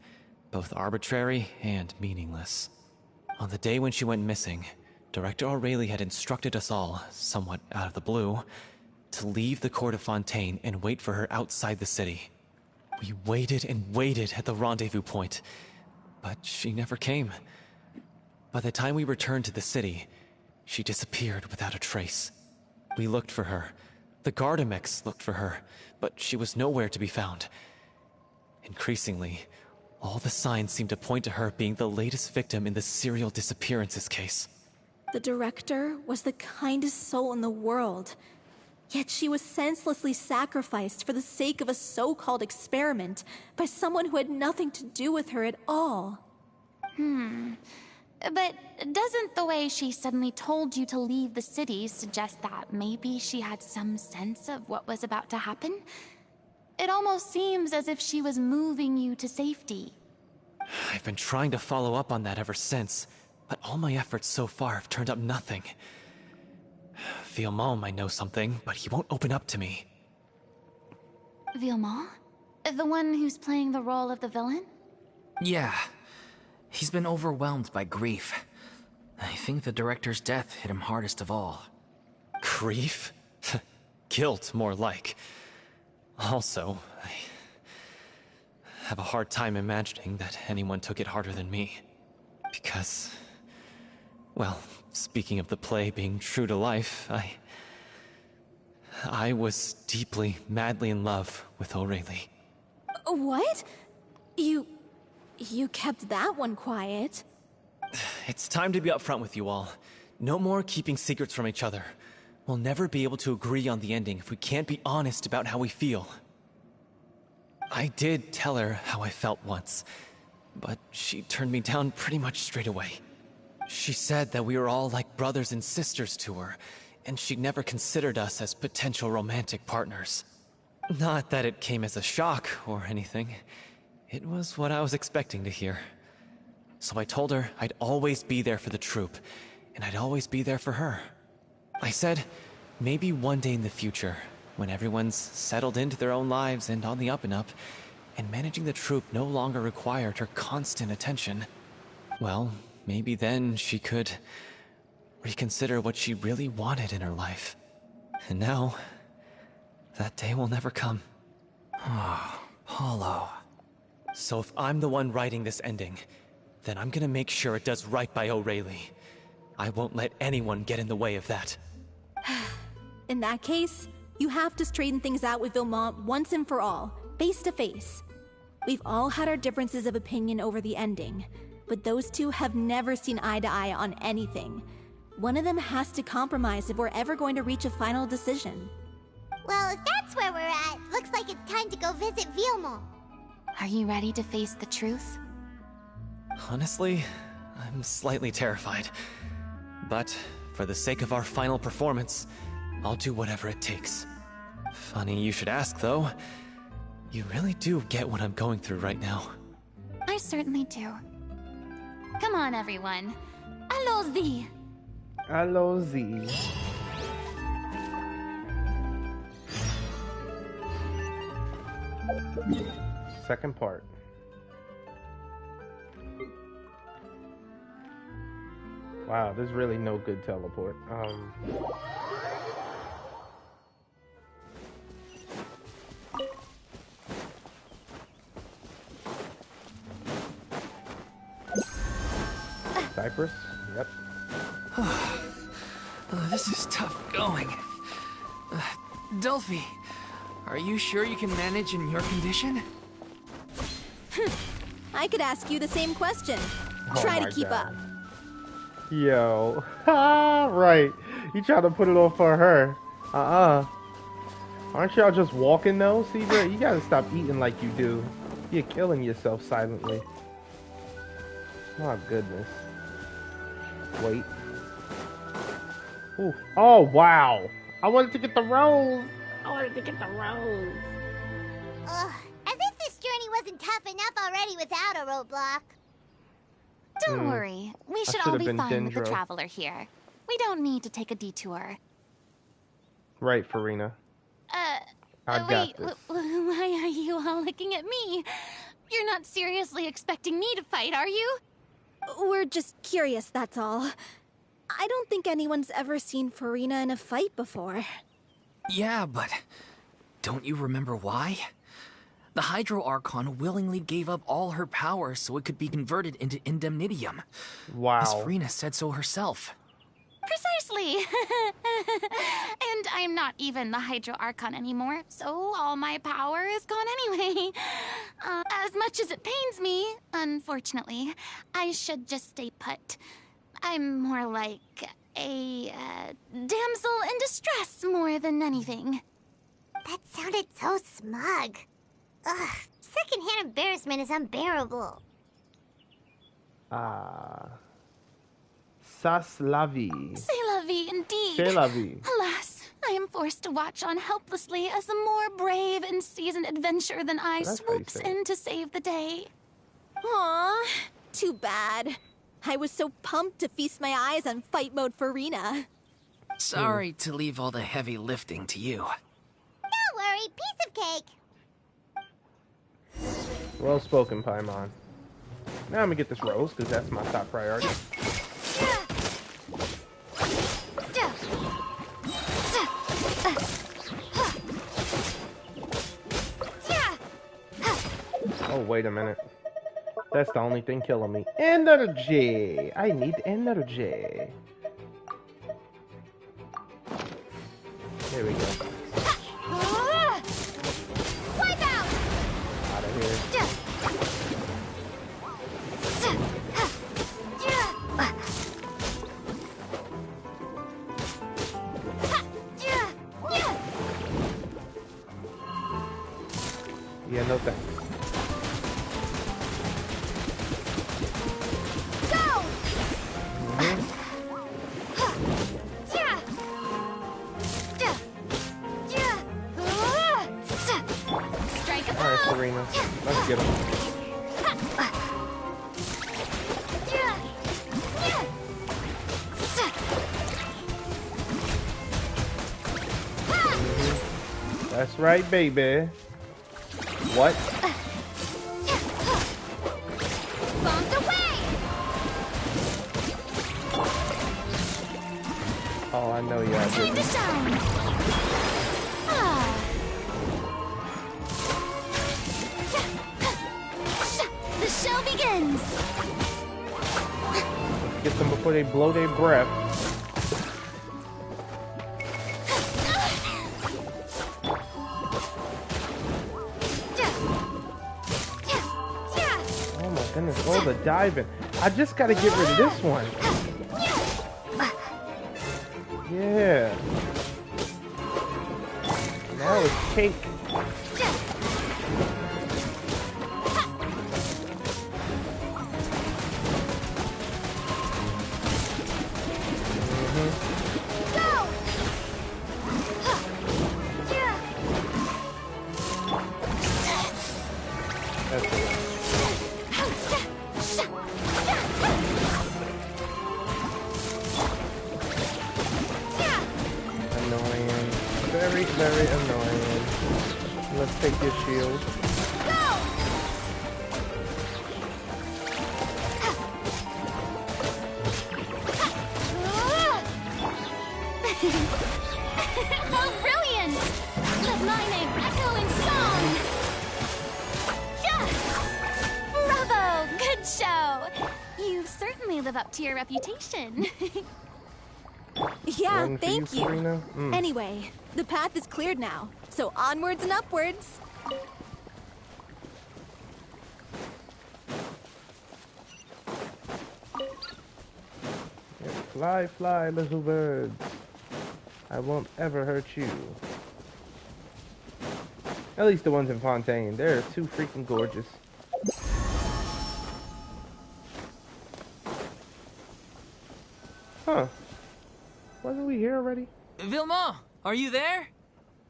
Both arbitrary and meaningless. On the day when she went missing, Director Aureli had instructed us all, somewhat out of the blue, to leave the court of Fontaine and wait for her outside the city. We waited and waited at the rendezvous point, but she never came. By the time we returned to the city, she disappeared without a trace. We looked for her. The Gardamex looked for her, but she was nowhere to be found. Increasingly, all the signs seemed to point to her being the latest victim in the serial disappearances case. The director was the kindest soul in the world. Yet she was senselessly sacrificed for the sake of a so-called experiment by someone who had nothing to do with her at all. But doesn't the way she suddenly told you to leave the city suggest that maybe she had some sense of what was about to happen? It almost seems as if she was moving you to safety. I've been trying to follow up on that ever since, but all my efforts so far have turned up nothing. Villemont might know something, but he won't open up to me. Villemont? The one who's playing the role of the villain? Yeah. He's been overwhelmed by grief. I think the director's death hit him hardest of all. Grief? Guilt, more like. Also, I have a hard time imagining that anyone took it harder than me. Because, well, speaking of the play being true to life, I was deeply, madly in love with Aureli. What? You kept that one quiet. It's time to be upfront with you all. No more keeping secrets from each other. We'll never be able to agree on the ending if we can't be honest about how we feel. I did tell her how I felt once, but she turned me down pretty much straight away. She said that we were all like brothers and sisters to her, and she'd never considered us as potential romantic partners. Not that it came as a shock or anything. It was what I was expecting to hear. So I told her I'd always be there for the troupe, and I'd always be there for her. I said, maybe one day in the future, when everyone's settled into their own lives and on the up and up, and managing the troupe no longer required her constant attention, well, maybe then she could reconsider what she really wanted in her life. And now, that day will never come. Oh, Paulo. So if I'm the one writing this ending, then I'm gonna make sure it does right by Aureli. I won't let anyone get in the way of that. In that case, you have to straighten things out with Villemont once and for all, face to face. We've all had our differences of opinion over the ending, but those two have never seen eye to eye on anything. One of them has to compromise if we're ever going to reach a final decision. Well, if that's where we're at, looks like it's time to go visit Villemont. Are you ready to face the truth? Honestly, I'm slightly terrified. But for the sake of our final performance, I'll do whatever it takes. Funny you should ask, though. You really do get what I'm going through right now. I certainly do. Come on, everyone. Allons-y! Allons-y. Second part. Wow, there's really no good teleport. Cypress? Yep. This is tough going. Delphi, are you sure you can manage in your condition? I could ask you the same question. Oh Try my to keep God. up. Yo. Right. You trying to put it on for her. Aren't y'all just walking though, Seabra? You gotta stop eating like you do. You're killing yourself silently. My goodness. Wait. Ooh. Oh, wow. I wanted to get the rose. Ugh, as if this journey wasn't tough enough already without a roadblock. Don't worry. We should all should've be been fine with the Dendro. traveler here. We don't need to take a detour. Right, Furina. I got Wait, this. why are you all looking at me? You're not seriously expecting me to fight, are you? We're just curious, that's all. I don't think anyone's ever seen Furina in a fight before. Yeah, but don't you remember why? The Hydro Archon willingly gave up all her power so it could be converted into indemnitium. Wow. As Furina said so herself. Precisely. And I'm not even the Hydro Archon anymore, so all my power is gone anyway. As much as it pains me, unfortunately, I should just stay put. I'm more like a damsel in distress more than anything. That sounded so smug. Ugh, secondhand embarrassment is unbearable. Sas la vie. C'est la vie indeed. C'est la vie. Alas, I am forced to watch on helplessly as a more brave and seasoned adventurer than I That's how you swoops say it. in to save the day. Aw, too bad. I was so pumped to feast my eyes on fight mode Furina. Sorry to leave all the heavy lifting to you. Don't worry, piece of cake. Well spoken, Paimon. Now I'm gonna get this rose, because that's my top priority. Oh, wait a minute. That's the only thing killing me. Energy! I need energy. There we go. Wipe out! Out of here. Yeah, no thanks. Alright, Furina. Let's get him. That's right, baby. What? Bumped away! Oh, I know you are. Time to shine. Ah. The show begins. Get them before they blow their breath. Oh my goodness, all the diving. I just gotta get rid of this one. Yeah. Now it's cake. That's it. Annoying. Very, very annoying. Let's take your shield. How brilliant! Let my name echo in song! Yeah! Bravo! Good show! You certainly definitely live up to your reputation. Yeah, One for thank you. Furina? Anyway, the path is cleared now, so onwards and upwards. Yeah, fly, fly, little birds. I won't ever hurt you. At least the ones in Fontaine. They're too freaking gorgeous. Huh. Wasn't we here already? Vilma, are you there?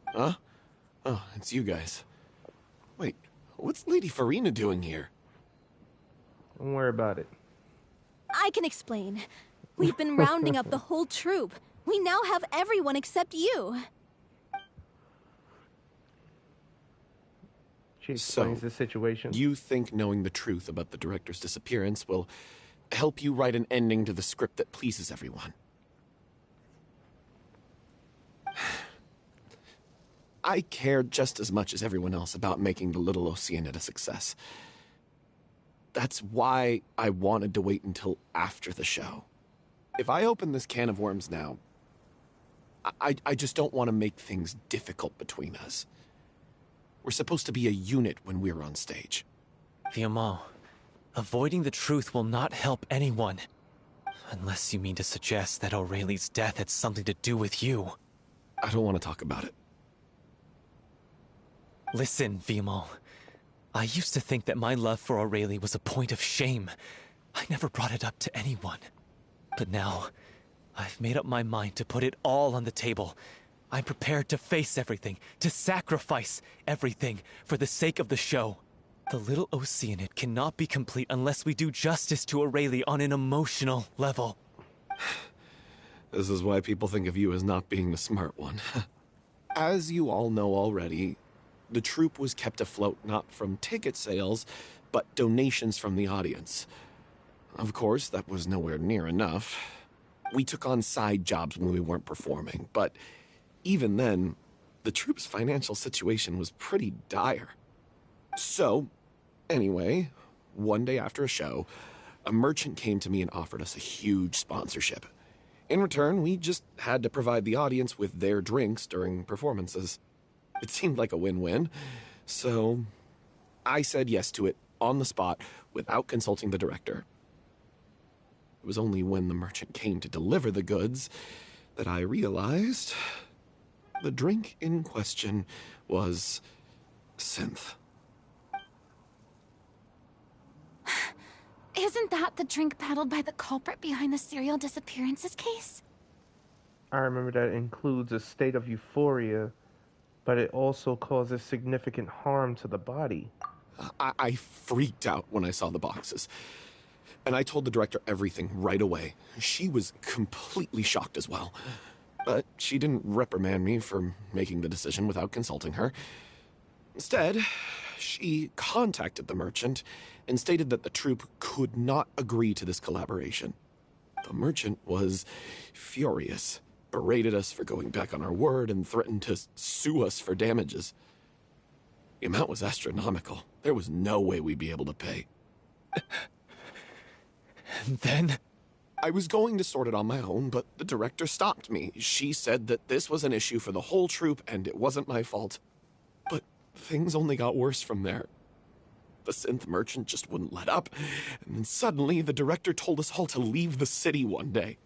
Huh? Oh, it's you guys. Wait, what's Lady Furina doing here? Don't worry about it. I can explain. We've been rounding up the whole troop. We now have everyone except you. She explains So, the situation. You think knowing the truth about the director's disappearance will help you write an ending to the script that pleases everyone? I care just as much as everyone else about making the Little Oceanid a success. That's why I wanted to wait until after the show. If I open this can of worms now, I just don't want to make things difficult between us. We're supposed to be a unit when we're on stage. Vilma, avoiding the truth will not help anyone. Unless you mean to suggest that Aurelie's death had something to do with you. I don't want to talk about it. Listen, Vilma. I used to think that my love for Aurelie was a point of shame. I never brought it up to anyone. But now, I've made up my mind to put it all on the table. I'm prepared to face everything, to sacrifice everything for the sake of the show. The Little Oceanid cannot be complete unless we do justice to Aurelie on an emotional level. This is why people think of you as not being the smart one. As you all know already, the troupe was kept afloat not from ticket sales, but donations from the audience. Of course, that was nowhere near enough. We took on side jobs when we weren't performing, but even then, the troupe's financial situation was pretty dire. So, anyway, one day after a show, a merchant came to me and offered us a huge sponsorship. In return, we just had to provide the audience with their drinks during performances. It seemed like a win-win, so I said yes to it on the spot without consulting the director. It was only when the merchant came to deliver the goods that I realized the drink in question was synth. Isn't that the drink peddled by the culprit behind the serial disappearances case? I remember that it includes a state of euphoria, but it also causes significant harm to the body. I freaked out when I saw the boxes. And I told the director everything right away. She was completely shocked as well. But she didn't reprimand me for making the decision without consulting her. Instead, she contacted the merchant and stated that the troupe could not agree to this collaboration. The merchant was furious, berated us for going back on our word, and threatened to sue us for damages. The amount was astronomical. There was no way we'd be able to pay. And then? I was going to sort it on my own, but the director stopped me. She said that this was an issue for the whole troupe and it wasn't my fault. But things only got worse from there. The synth merchant just wouldn't let up, and then suddenly the director told us all to leave the city one day.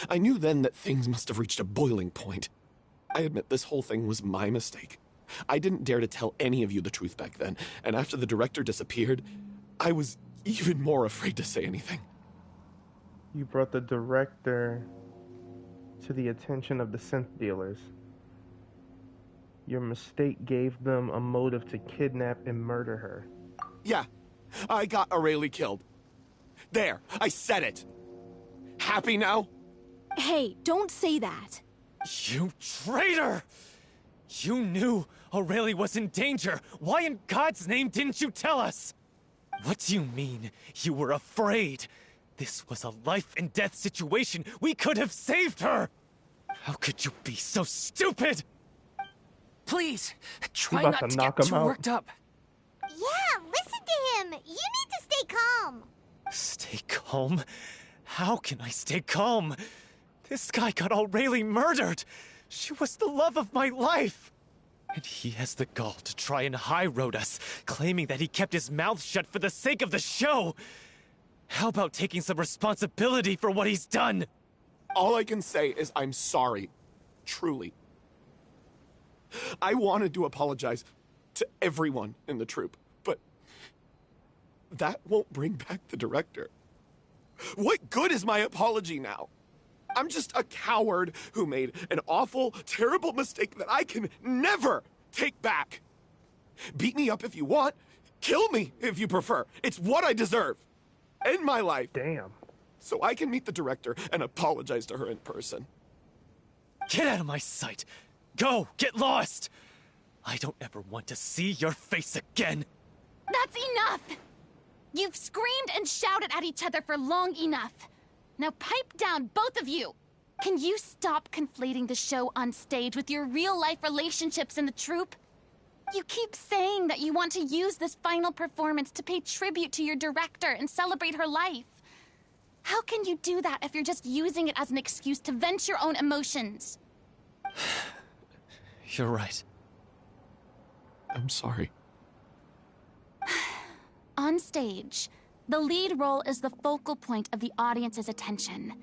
I knew then that things must have reached a boiling point. I admit this whole thing was my mistake. I didn't dare to tell any of you the truth back then, and after the director disappeared, I was even more afraid to say anything. You brought the director to the attention of the synth dealers. Your mistake gave them a motive to kidnap and murder her. Yeah, I got Aurelie killed. There, I said it. Happy now? Hey, don't say that. You traitor! You knew Aurelie was in danger. Why in God's name didn't you tell us? What do you mean, you were afraid? This was a life and death situation. We could have saved her! How could you be so stupid? Please, try about not to to knock get him too out. worked up. Yeah, listen to him. You need to stay calm. Stay calm? How can I stay calm? This guy got Aurelie murdered! She was the love of my life! And he has the gall to try and high-road us, claiming that he kept his mouth shut for the sake of the show! How about taking some responsibility for what he's done? All I can say is I'm sorry. Truly. I wanted to apologize to everyone in the troupe, but that won't bring back the director. What good is my apology now? I'm just a coward who made an awful, terrible mistake that I can never take back. Beat me up if you want. Kill me if you prefer. It's what I deserve. End my life. Damn. So I can meet the director and apologize to her in person. Get out of my sight! Go! Get lost! I don't ever want to see your face again! That's enough! You've screamed and shouted at each other for long enough. Now pipe down, both of you! Can you stop conflating the show on stage with your real-life relationships in the troupe? You keep saying that you want to use this final performance to pay tribute to your director and celebrate her life. How can you do that if you're just using it as an excuse to vent your own emotions? You're right. I'm sorry. On stage, the lead role is the focal point of the audience's attention.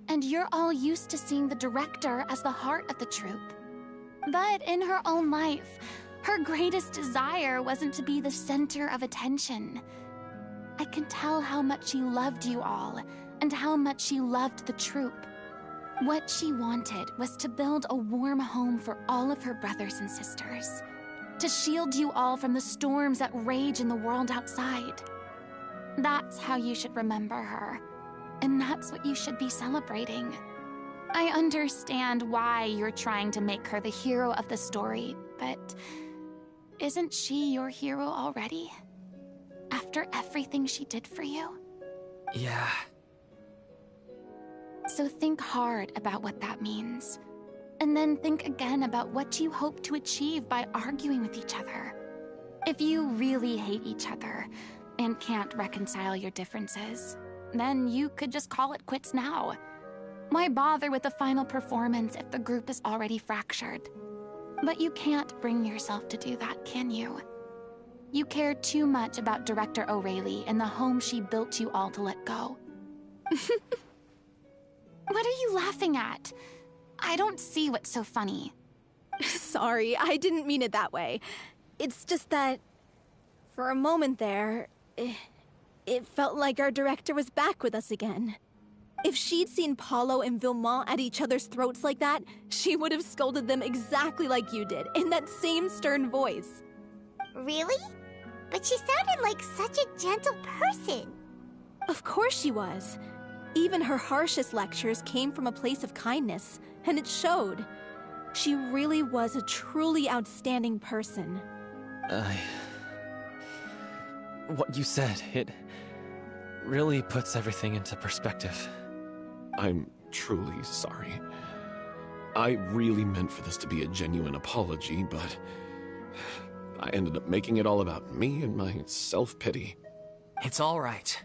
And you're all used to seeing the director as the heart of the troupe. But in her own life, her greatest desire wasn't to be the center of attention. I can tell how much she loved you all, and how much she loved the troupe. What she wanted was to build a warm home for all of her brothers and sisters. To shield you all from the storms that rage in the world outside. That's how you should remember her. And that's what you should be celebrating. I understand why you're trying to make her the hero of the story, but isn't she your hero already? After everything she did for you? Yeah. So think hard about what that means. And then think again about what you hope to achieve by arguing with each other. If you really hate each other and can't reconcile your differences, then you could just call it quits now. Why bother with the final performance if the group is already fractured? But you can't bring yourself to do that, can you? You care too much about Director Aurelie and the home she built you all to let go. What are you laughing at? I don't see what's so funny. Sorry, I didn't mean it that way. It's just that, for a moment there, it felt like our director was back with us again. If she'd seen Paulo and Villemont at each other's throats like that, she would have scolded them exactly like you did, in that same stern voice. Really? But she sounded like such a gentle person. Of course she was. Even her harshest lectures came from a place of kindness, and it showed. She really was a truly outstanding person. What you said, it really puts everything into perspective. I'm truly sorry. I really meant for this to be a genuine apology, but I ended up making it all about me and my self-pity. It's all right.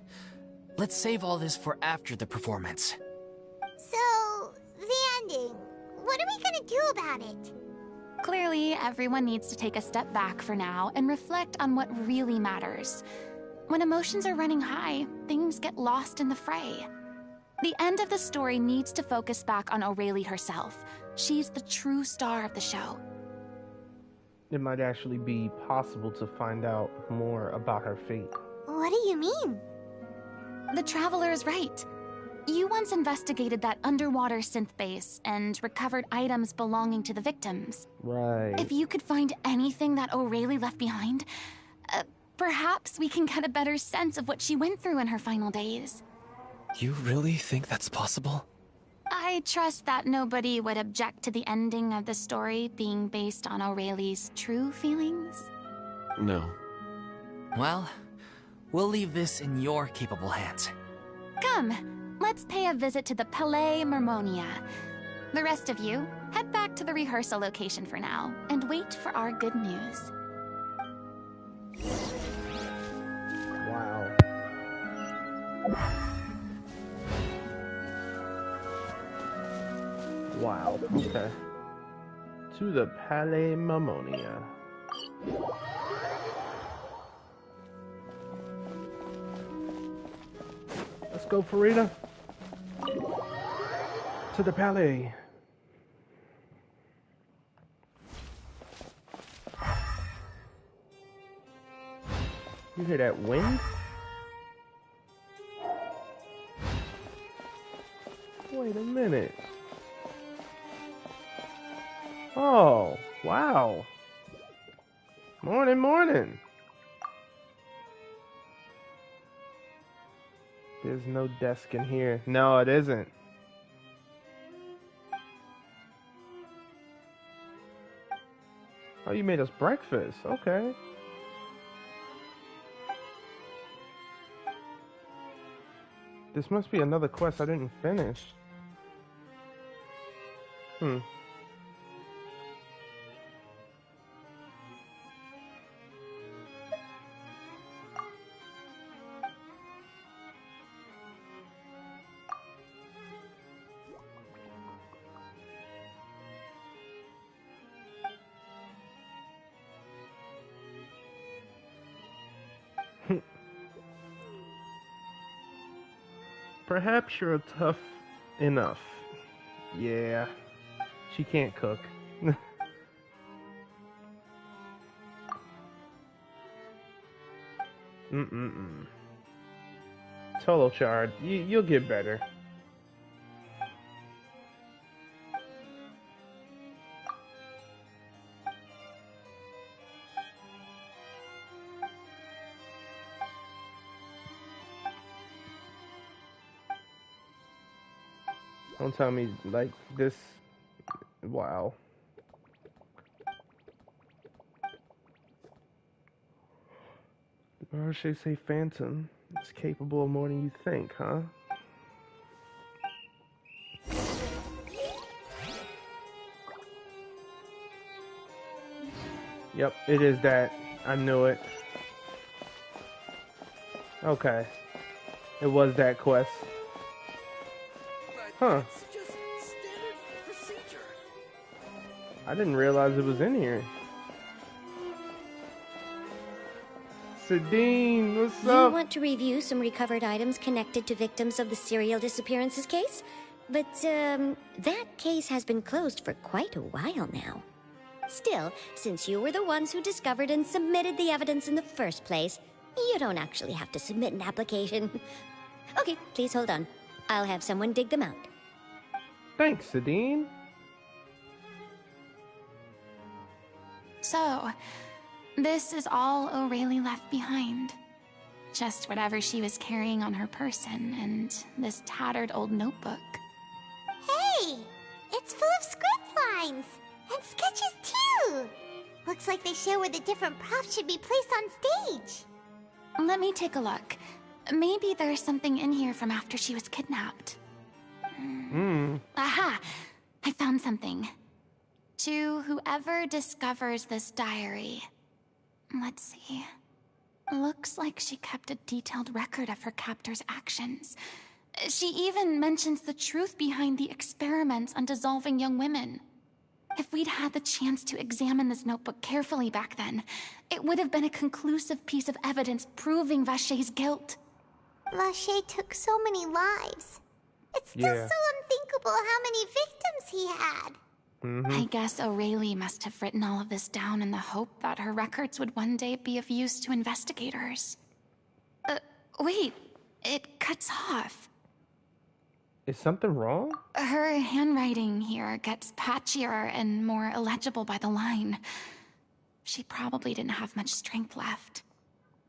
Let's save all this for after the performance. So, the ending. What are we gonna do about it? Clearly, everyone needs to take a step back for now and reflect on what really matters. When emotions are running high, things get lost in the fray. The end of the story needs to focus back on Aurelie herself. She's the true star of the show. It might actually be possible to find out more about her fate. What do you mean? The Traveler is right. You once investigated that underwater synth base and recovered items belonging to the victims. Right. If you could find anything that Aurelie left behind, perhaps we can get a better sense of what she went through in her final days. You really think that's possible? I trust that nobody would object to the ending of the story being based on Aurelie's true feelings. No. Well, we'll leave this in your capable hands. Come, let's pay a visit to the Palais Mermonia. The rest of you, head back to the rehearsal location for now, and wait for our good news. Wow. Wow, okay. To the Palais Mammonia. Let's go, Furina. To the Palais. You hear that wind? Wait a minute. Oh, wow. Morning, morning. There's no desk in here. No, it isn't. Oh, you made us breakfast. Okay. This must be another quest I didn't finish. Perhaps you're tough enough. Yeah. She can't cook. Solo Chard, you'll get better. Don't tell me, like, this... Wow. Or should I say Phantom? It's capable of more than you think, huh? Yep, it is that. I knew it. Okay. It was that quest. Huh. I didn't realize it was in here. Sadine, what's up? You want to review some recovered items connected to victims of the serial disappearances case? But, that case has been closed for quite a while now. Still, since you were the ones who discovered and submitted the evidence in the first place, you don't actually have to submit an application. Okay, please hold on. I'll have someone dig them out. Thanks, Sadine. So, this is all O'Reilly left behind. Just whatever she was carrying on her person and this tattered old notebook. Hey! It's full of script lines! And sketches too! Looks like they show where the different props should be placed on stage. Let me take a look. Maybe there's something in here from after she was kidnapped. Aha! I found something. To whoever discovers this diary. Let's see. Looks like she kept a detailed record of her captor's actions. She even mentions the truth behind the experiments on dissolving young women. If we'd had the chance to examine this notebook carefully back then, it would have been a conclusive piece of evidence proving Vacher's guilt. Vacher took so many lives. It's still so unthinkable how many victims he had. I guess O'Reilly must have written all of this down in the hope that her records would one day be of use to investigators. Wait, it cuts off. Is something wrong? Her handwriting here gets patchier and more illegible by the line. She probably didn't have much strength left.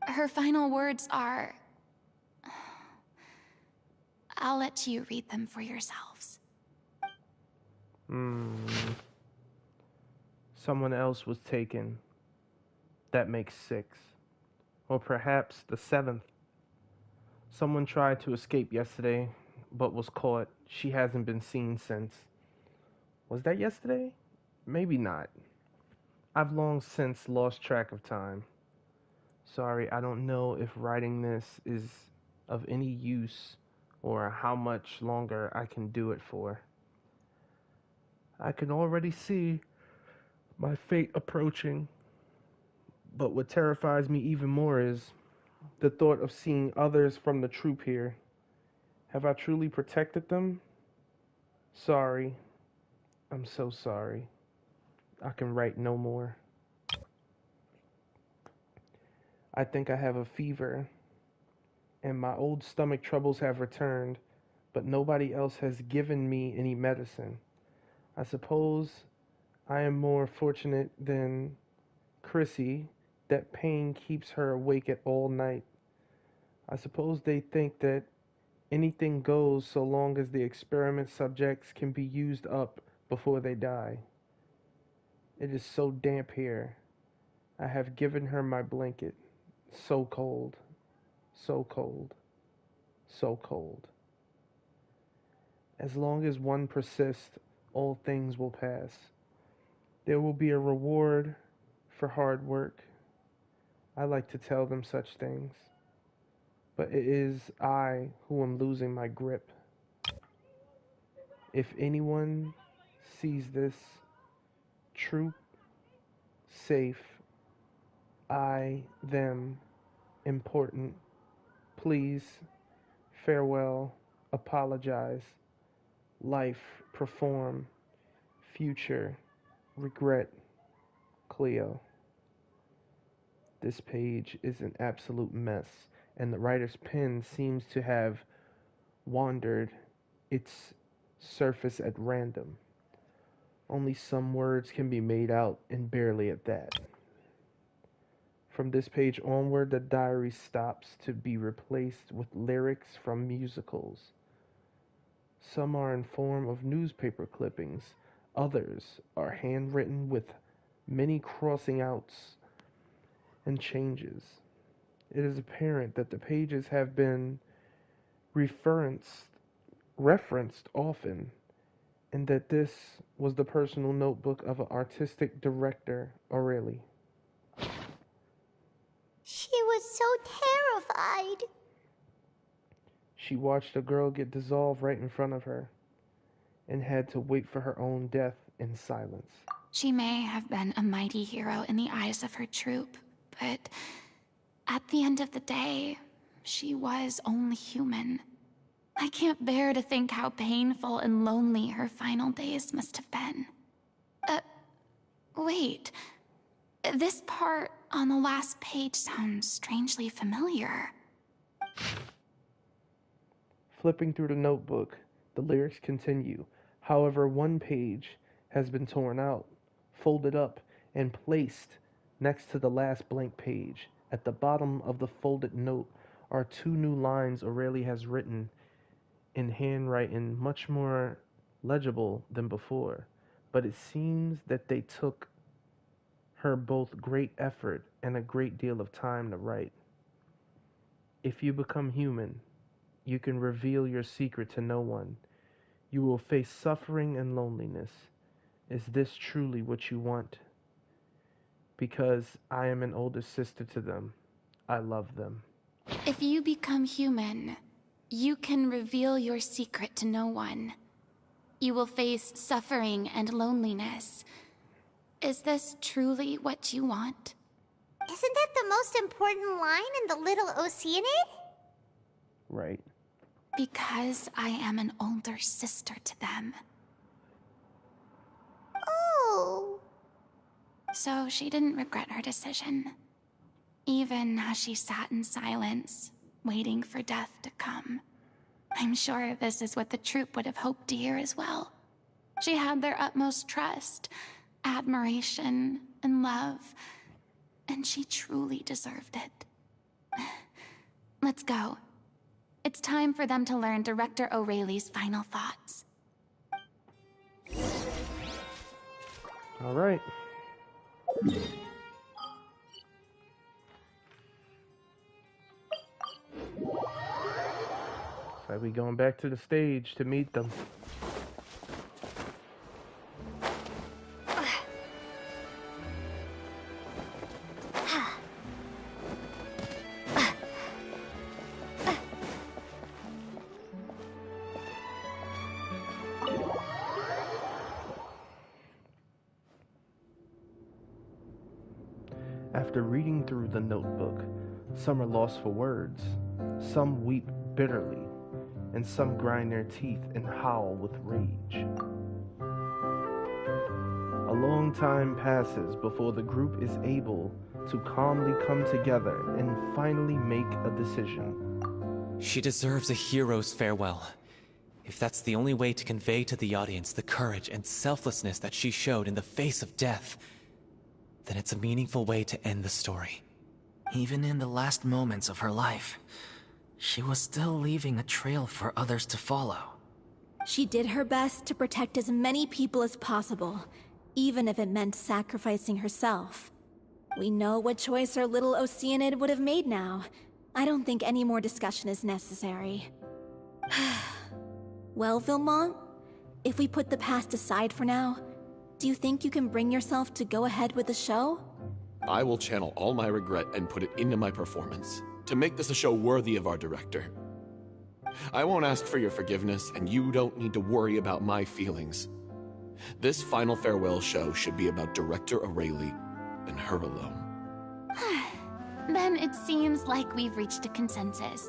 Her final words are... I'll let you read them for yourselves. Someone else was taken. That makes 6. Or perhaps the 7th. Someone tried to escape yesterday, but was caught. She hasn't been seen since. Was that yesterday? Maybe not. I've long since lost track of time. Sorry, I don't know if writing this is of any use or how much longer I can do it for. I can already see my fate approaching, but what terrifies me even more is the thought of seeing others from the troop here. Have I truly protected them? Sorry. I'm so sorry. I can write no more. I think I have a fever, and my old stomach troubles have returned, but nobody else has given me any medicine. I suppose I am more fortunate than Chrissy that pain keeps her awake at all night. I suppose they think that anything goes so long as the experiment subjects can be used up before they die. It is so damp here. I have given her my blanket. So cold, so cold, so cold. As long as one persists, all things will pass. There will be a reward for hard work. I like to tell them such things, but it is I who am losing my grip. If anyone sees this, troop, safe, I, them, important, please, farewell, apologize, life, perform, future, regret, Cleo. This page is an absolute mess, and the writer's pen seems to have wandered its surface at random. Only some words can be made out, and barely at that. From this page onward, the diary stops to be replaced with lyrics from musicals. Some are in form of newspaper clippings. Others are handwritten with many crossing outs and changes. It is apparent that the pages have been referenced often, and that this was the personal notebook of an artistic director, Aurelie. She was so terrified. She watched a girl get dissolved right in front of her, and had to wait for her own death in silence. She may have been a mighty hero in the eyes of her troop, but at the end of the day, she was only human. I can't bear to think how painful and lonely her final days must have been. Wait. This part on the last page sounds strangely familiar. Flipping through the notebook, the lyrics continue. However, one page has been torn out, folded up, and placed next to the last blank page. At the bottom of the folded note are two new lines Aurelie has written in handwriting much more legible than before, but it seems that they took her both great effort and a great deal of time to write. If you become human, you can reveal your secret to no one. You will face suffering and loneliness. Is this truly what you want? Because I am an older sister to them. I love them. If you become human, you can reveal your secret to no one. You will face suffering and loneliness. Is this truly what you want? Isn't that the most important line in the Little Oceanid? Right. Because I am an older sister to them. Oh. So she didn't regret her decision, even as she sat in silence, waiting for death to come. I'm sure this is what the troupe would have hoped to hear as well. She had their utmost trust, admiration, and love, and she truly deserved it. Let's go. It's time for them to learn Director O'Reilly's final thoughts. All right. So we going back to the stage to meet them. After reading through the notebook, some are lost for words, some weep bitterly, and some grind their teeth and howl with rage. A long time passes before the group is able to calmly come together and finally make a decision. She deserves a hero's farewell. If that's the only way to convey to the audience the courage and selflessness that she showed in the face of death, then it's a meaningful way to end the story. Even in the last moments of her life, she was still leaving a trail for others to follow. She did her best to protect as many people as possible, even if it meant sacrificing herself. We know what choice our little Oceanid would have made now. I don't think any more discussion is necessary. Well, Vilmont, if we put the past aside for now, do you think you can bring yourself to go ahead with the show? I will channel all my regret and put it into my performance, to make this a show worthy of our director. I won't ask for your forgiveness, and you don't need to worry about my feelings. This final farewell show should be about Director O'Reilly and her alone. Then it seems like we've reached a consensus.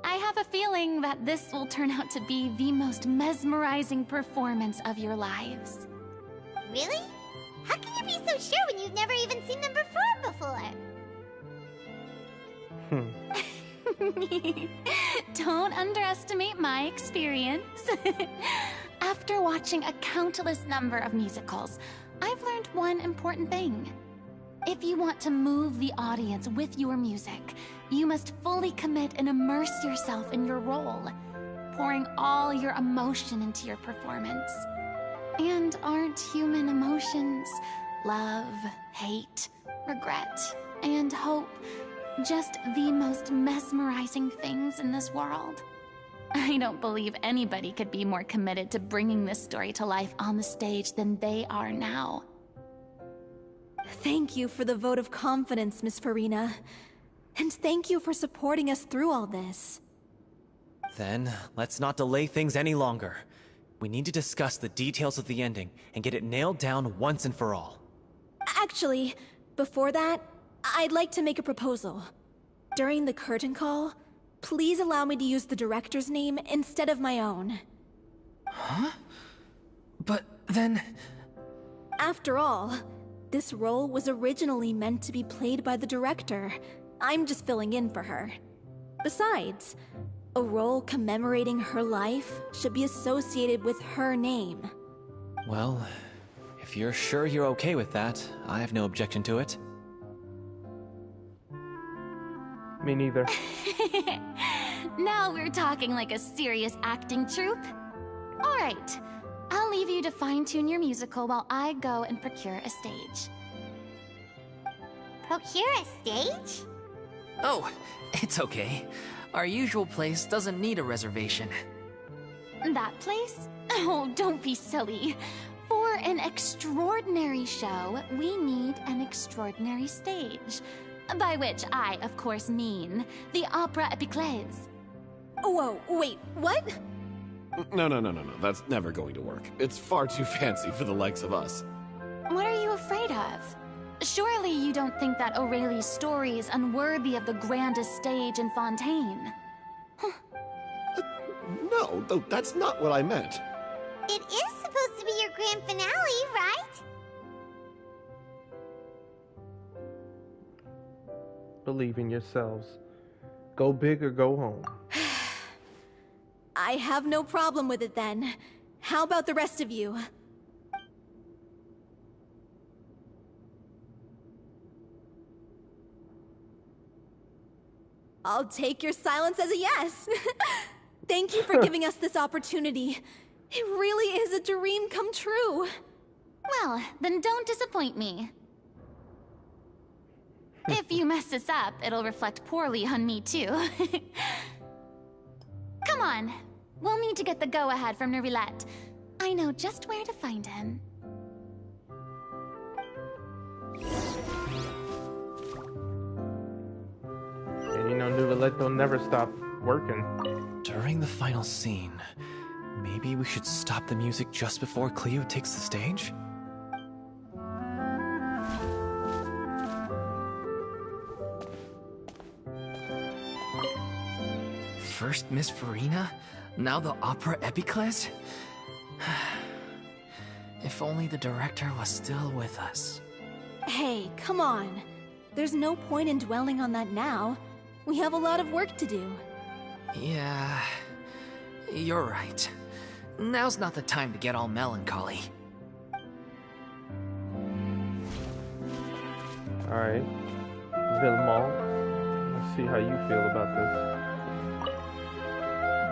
I have a feeling that this will turn out to be the most mesmerizing performance of your lives. Really? How can you be so sure when you've never even seen them perform before? Don't underestimate my experience. After watching a countless number of musicals, I've learned one important thing. If you want to move the audience with your music, you must fully commit and immerse yourself in your role, pouring all your emotion into your performance. And aren't human emotions, love, hate, regret, and hope, just the most mesmerizing things in this world? I don't believe anybody could be more committed to bringing this story to life on the stage than they are now. Thank you for the vote of confidence, Miss Furina. And thank you for supporting us through all this. Then, let's not delay things any longer. We need to discuss the details of the ending and get it nailed down once and for all. Actually, before that, I'd like to make a proposal. During the curtain call, please allow me to use the director's name instead of my own. Huh? But then... After all, this role was originally meant to be played by the director. I'm just filling in for her. Besides, a role commemorating her life should be associated with her name. Well, if you're sure you're okay with that, I have no objection to it. Me neither. Now we're talking like a serious acting troupe. All right, I'll leave you to fine-tune your musical while I go and procure a stage. Procure a stage? Oh, it's okay. Our usual place doesn't need a reservation. That place? Oh, don't be silly. For an extraordinary show, we need an extraordinary stage. By which I, of course, mean the Opera Epiclese. Whoa, wait, what? No. That's never going to work. It's far too fancy for the likes of us. What are you afraid of? Surely you don't think that O'Reilly's story is unworthy of the grandest stage in Fontaine? No, that's not what I meant. It is supposed to be your grand finale, right? Believe in yourselves. Go big or go home. I have no problem with it then. How about the rest of you? I'll take your silence as a yes. Thank you for giving us this opportunity. It really is a dream come true. Well, then don't disappoint me. If you mess this up, it'll reflect poorly on me too. Come on. We'll need to get the go-ahead from Nervilette. I know just where to find him. And you know, Nouvellette don't never stop working. During the final scene, maybe we should stop the music just before Cleo takes the stage? First Miss Furina, now the opera epiclese? If only the director was still with us. Hey, come on. There's no point in dwelling on that now. We have a lot of work to do. Yeah, you're right. Now's not the time to get all melancholy. Alright. Villemont, let's see how you feel about this.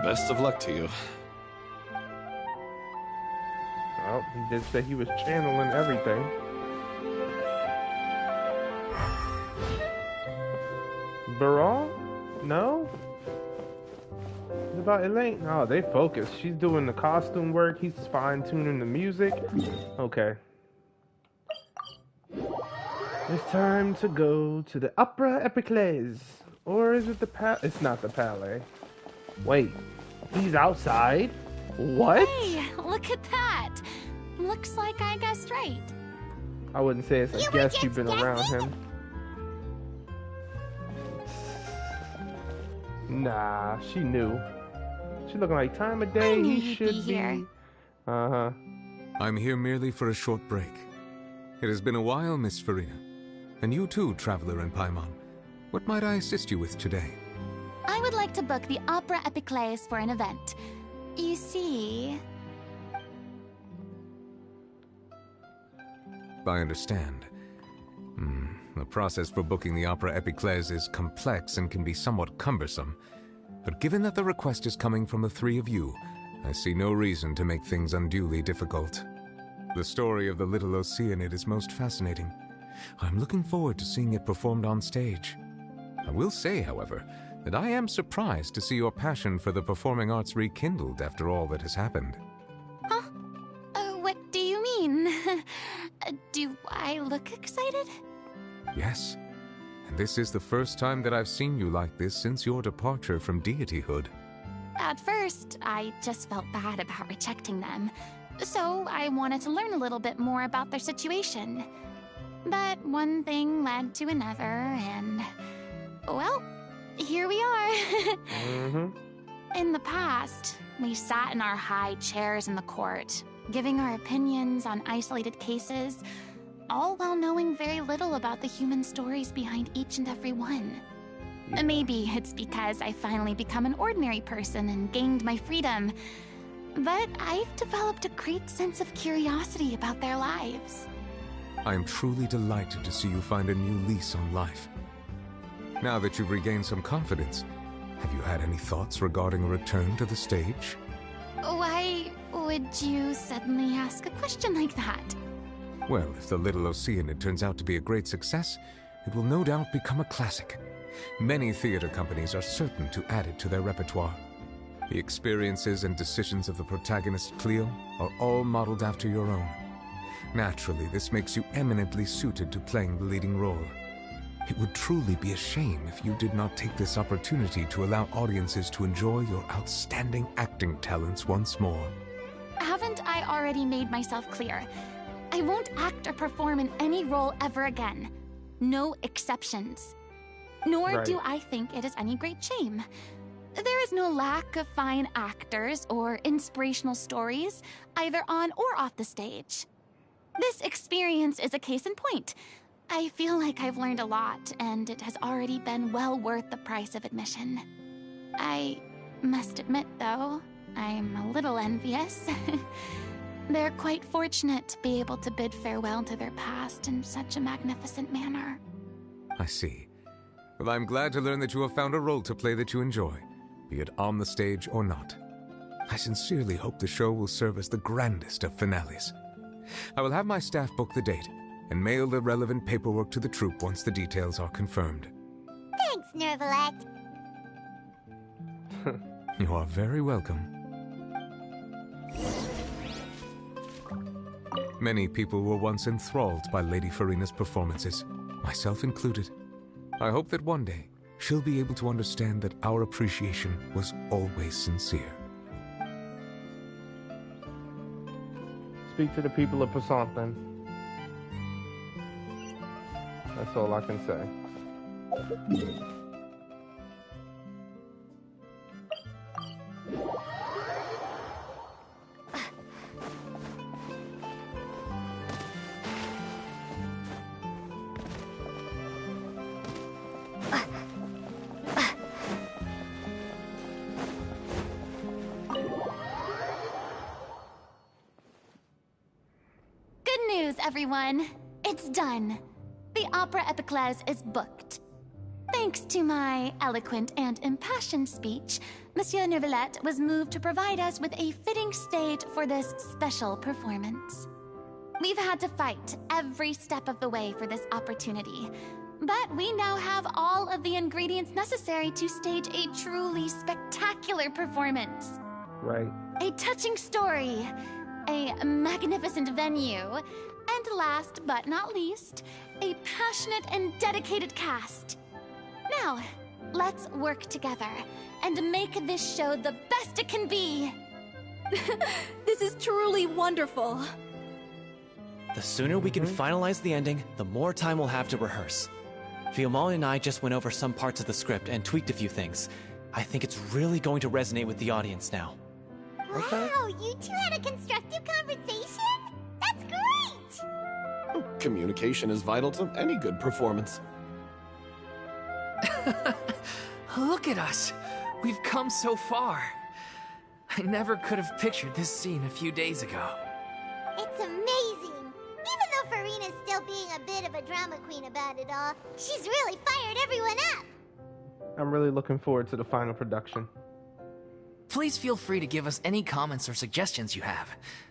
Best of luck to you. Well, he did say he was channeling everything. Baron? No? What about Elaine? Oh, they focus. She's doing the costume work. He's fine-tuning the music. Okay. It's time to go to the Opera Epiclese. Or is it the It's not the Palais. Wait. He's outside? What? Hey, look at that. Looks like I guessed right. I wouldn't say it's a guess. You've been around him. Nah, she knew. She looking like time of day. I knew He you'd should be here. Uh-huh. I'm here merely for a short break. It has been a while, Miss Furina. And you too, traveler in Paimon. What might I assist you with today? I would like to book the Opera Epiclese for an event. You see... I understand. The process for booking the Opera Epiclese is complex and can be somewhat cumbersome. But given that the request is coming from the three of you, I see no reason to make things unduly difficult. The story of the little Oceanid is most fascinating. I'm looking forward to seeing it performed on stage. I will say, however, that I am surprised to see your passion for the performing arts rekindled after all that has happened. Huh? What do you mean? Do I look excited? Yes, and this is the first time that I've seen you like this since your departure from deityhood. At first, I just felt bad about rejecting them. So I wanted to learn a little bit more about their situation. But one thing led to another, and... well, here we are. In the past, we sat in our high chairs in the court, giving our opinions on isolated cases, all while knowing very little about the human stories behind each and every one. Maybe it's because I finally become an ordinary person and gained my freedom, but I've developed a great sense of curiosity about their lives. I am truly delighted to see you find a new lease on life. Now that you've regained some confidence, have you had any thoughts regarding a return to the stage? Why would you suddenly ask a question like that? Well, if the Little Oceanid turns out to be a great success, it will no doubt become a classic. Many theater companies are certain to add it to their repertoire. The experiences and decisions of the protagonist Cleo are all modeled after your own. Naturally, this makes you eminently suited to playing the leading role. It would truly be a shame if you did not take this opportunity to allow audiences to enjoy your outstanding acting talents once more. Haven't I already made myself clear? I won't act or perform in any role ever again. No exceptions. Nor do I think it is any great shame. There is no lack of fine actors or inspirational stories, either on or off the stage. This experience is a case in point. I feel like I've learned a lot, and it has already been well worth the price of admission. I must admit, though, I'm a little envious. They're quite fortunate to be able to bid farewell to their past in such a magnificent manner. I see. Well, I'm glad to learn that you have found a role to play that you enjoy, be it on the stage or not. I sincerely hope the show will serve as the grandest of finales. I will have my staff book the date and mail the relevant paperwork to the troupe once the details are confirmed. Thanks, Nervalette. You are very welcome. Many people were once enthralled by Lady Furina's performances, myself included. I hope that one day she'll be able to understand that our appreciation was always sincere. Speak to the people of Pasanthon. That's all I can say. Good news, everyone. It's done. The opera epiclese is booked. Thanks to my eloquent and impassioned speech, Monsieur Neuvillette was moved to provide us with a fitting stage for this special performance. We've had to fight every step of the way for this opportunity, but we now have all of the ingredients necessary to stage a truly spectacular performance. Right. A touching story, a magnificent venue, and last but not least, a passionate and dedicated cast. Now, let's work together and make this show the best it can be. This is truly wonderful. The sooner we can finalize the ending, the more time we'll have to rehearse. Fiamma and I just went over some parts of the script and tweaked a few things. I think it's really going to resonate with the audience now. Wow, you two had a constructive conversation? That's great! Communication is vital to any good performance. Look at us. We've come so far. I never could have pictured this scene a few days ago. It's amazing! Even though Furina's still being a bit of a drama queen about it all, she's really fired everyone up! I'm really looking forward to the final production. Please feel free to give us any comments or suggestions you have.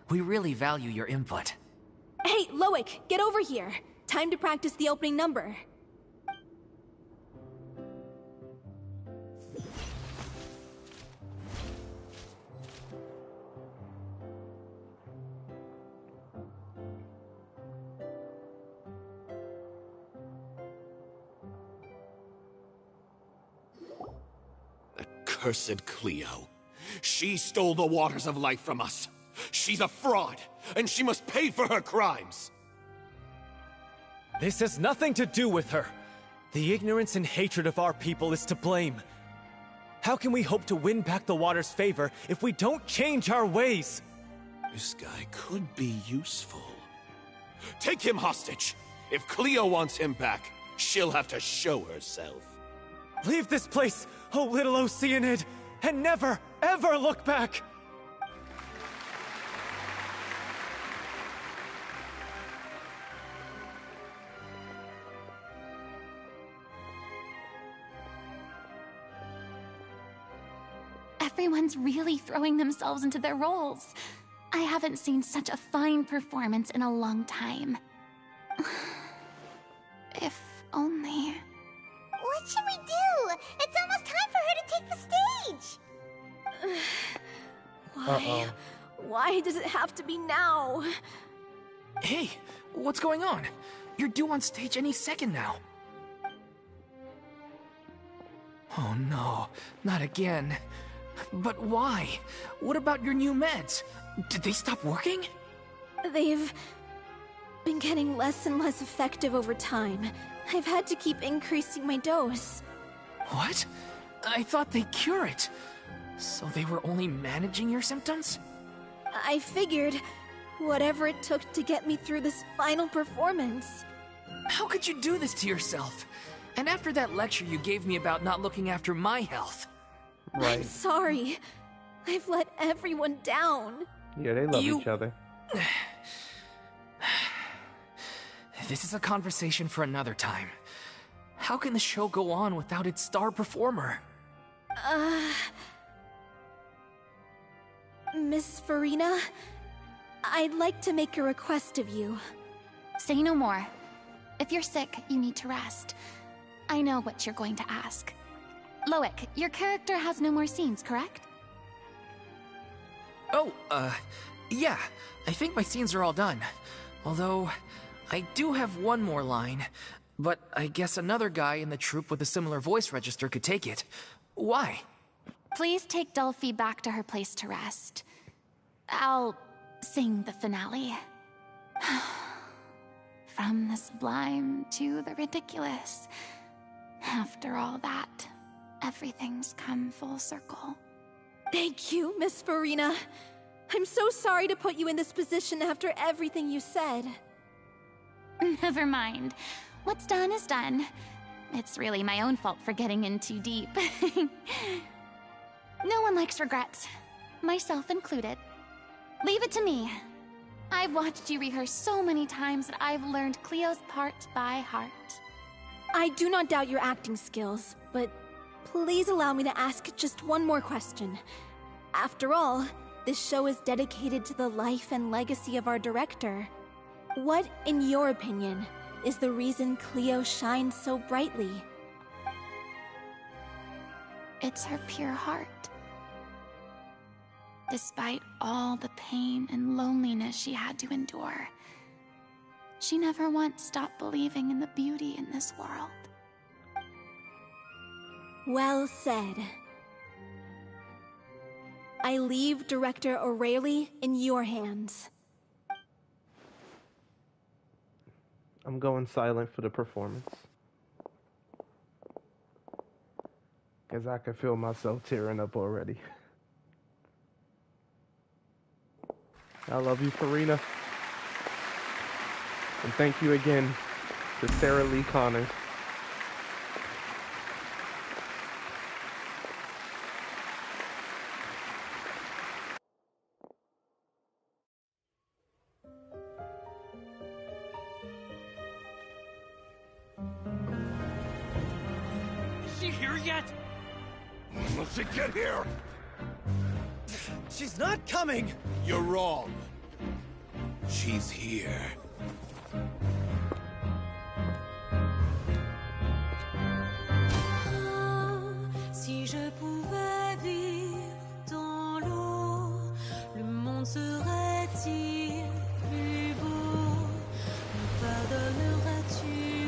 We really value your input. Hey, Loic, get over here. Time to practice the opening number. Cursed Cleo. She stole the waters of life from us. She's a fraud, and she must pay for her crimes. This has nothing to do with her. The ignorance and hatred of our people is to blame. How can we hope to win back the water's favor if we don't change our ways? This guy could be useful. Take him hostage. If Cleo wants him back, she'll have to show herself. Leave this place, oh little Oceanid, and never, ever look back! Everyone's really throwing themselves into their roles. I haven't seen such a fine performance in a long time. If only... What should we do? It's almost time for her to take the stage! Why? Why does it have to be now? Hey, what's going on? You're due on stage any second now. Oh no, not again. But why? What about your new meds? Did they stop working? They've been getting less and less effective over time. I've had to keep increasing my dose. What? I thought they cure it. So they were only managing your symptoms? I figured whatever it took to get me through this final performance. How could you do this to yourself? And after that lecture you gave me about not looking after my health. Right. I'm sorry. I've let everyone down. Yeah, they love each other. This is a conversation for another time. How can the show go on without its star performer? Miss Furina, I'd like to make a request of you. Say no more. If you're sick, you need to rest. I know what you're going to ask. Loic, your character has no more scenes, correct? Oh, yeah. I think my scenes are all done. Although, I do have one more line. But I guess another guy in the troupe with a similar voice register could take it. Why? Please take Delphi back to her place to rest. I'll sing the finale. From the sublime to the ridiculous. After all that, everything's come full circle. Thank you, Miss Furina. I'm so sorry to put you in this position after everything you said. Never mind. What's done is done. It's really my own fault for getting in too deep. No one likes regrets, myself included. Leave it to me. I've watched you rehearse so many times that I've learned Cleo's part by heart. I do not doubt your acting skills, but please allow me to ask just one more question. After all, this show is dedicated to the life and legacy of our director. What, in your opinion, is the reason Cleo shines so brightly? It's her pure heart. Despite all the pain and loneliness she had to endure, she never once stopped believing in the beauty in this world. Well said. I leave Director O'Reilly in your hands. I'm going silent for the performance. Because I can feel myself tearing up already. I love you, Furina. And thank you again to Sarah Lee Connors. Is she here yet? When will she get here? She's not coming! You're wrong. She's here. Si je pouvais vivre dans l'eau, le monde serait-il plus beau? Me pardonneras-tu,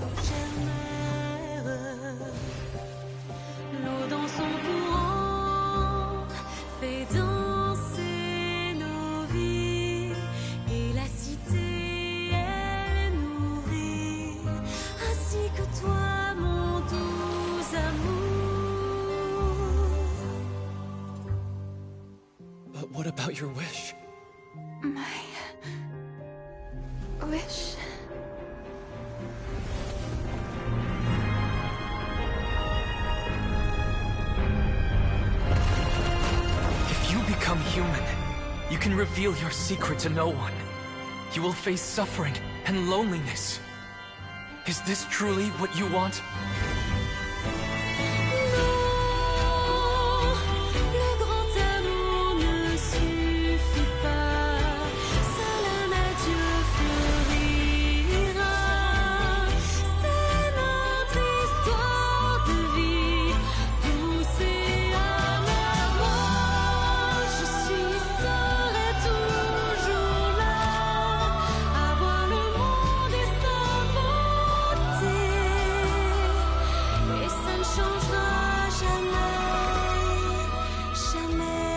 ô chère mère? L'eau dans son courant fait danser nos vies, et la cité elle nourrit, ainsi que toi, mon doux amour. But what about your wish? My wish. If you become human, you can reveal your secret to no one. You will face suffering and loneliness. Is this truly what you want? Le grand amour ne suffit pas, seul un adieu fleurira. C'est notre histoire de vie, douce et amère. Moi, je serai toujours là, à voir le monde et sa beauté, et ça ne changera jamais, jamais.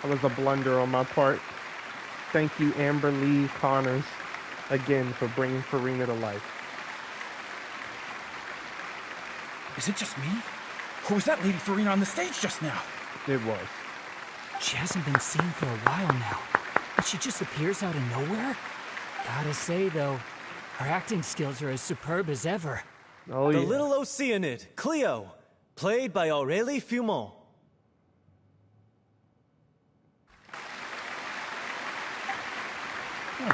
That was a blunder on my part. Thank you, Amber Lee Connors, again for bringing Furina to life. Is it just me? Or was that Lady Furina on the stage just now? It was. She hasn't been seen for a while now, and she just appears out of nowhere? Gotta say, though, her acting skills are as superb as ever. Oh, The yeah. little Oceanid, Cleo, played by Aurélie Fumont. Wait,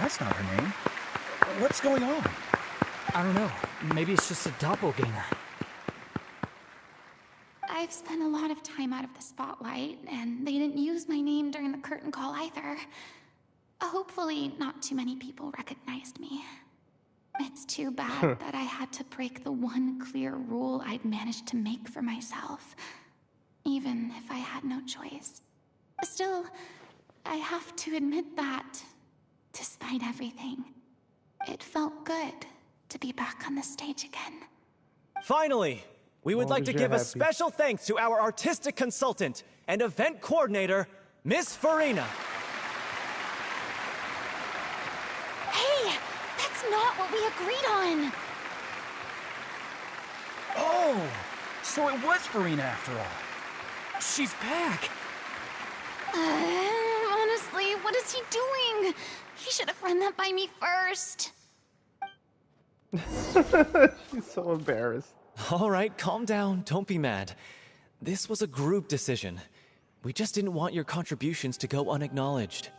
that's not her name. What's going on? I don't know. Maybe it's just a doppelganger. I've spent a lot of time out of the spotlight, and they didn't use my name during the curtain call either. Hopefully, not too many people recognized me. It's too bad that I had to break the one clear rule I'd managed to make for myself, even if I had no choice. Still, I have to admit that, despite everything, it felt good to be back on the stage again. Finally, we would like to give a special thanks to our artistic consultant and event coordinator, Miss Furina. Hey, that's not what we agreed on. Oh, so it was Furina after all. She's back. Honestly, what is he doing? He should have run that by me first. She's so embarrassed. All right, calm down. Don't be mad. This was a group decision. We just didn't want your contributions to go unacknowledged.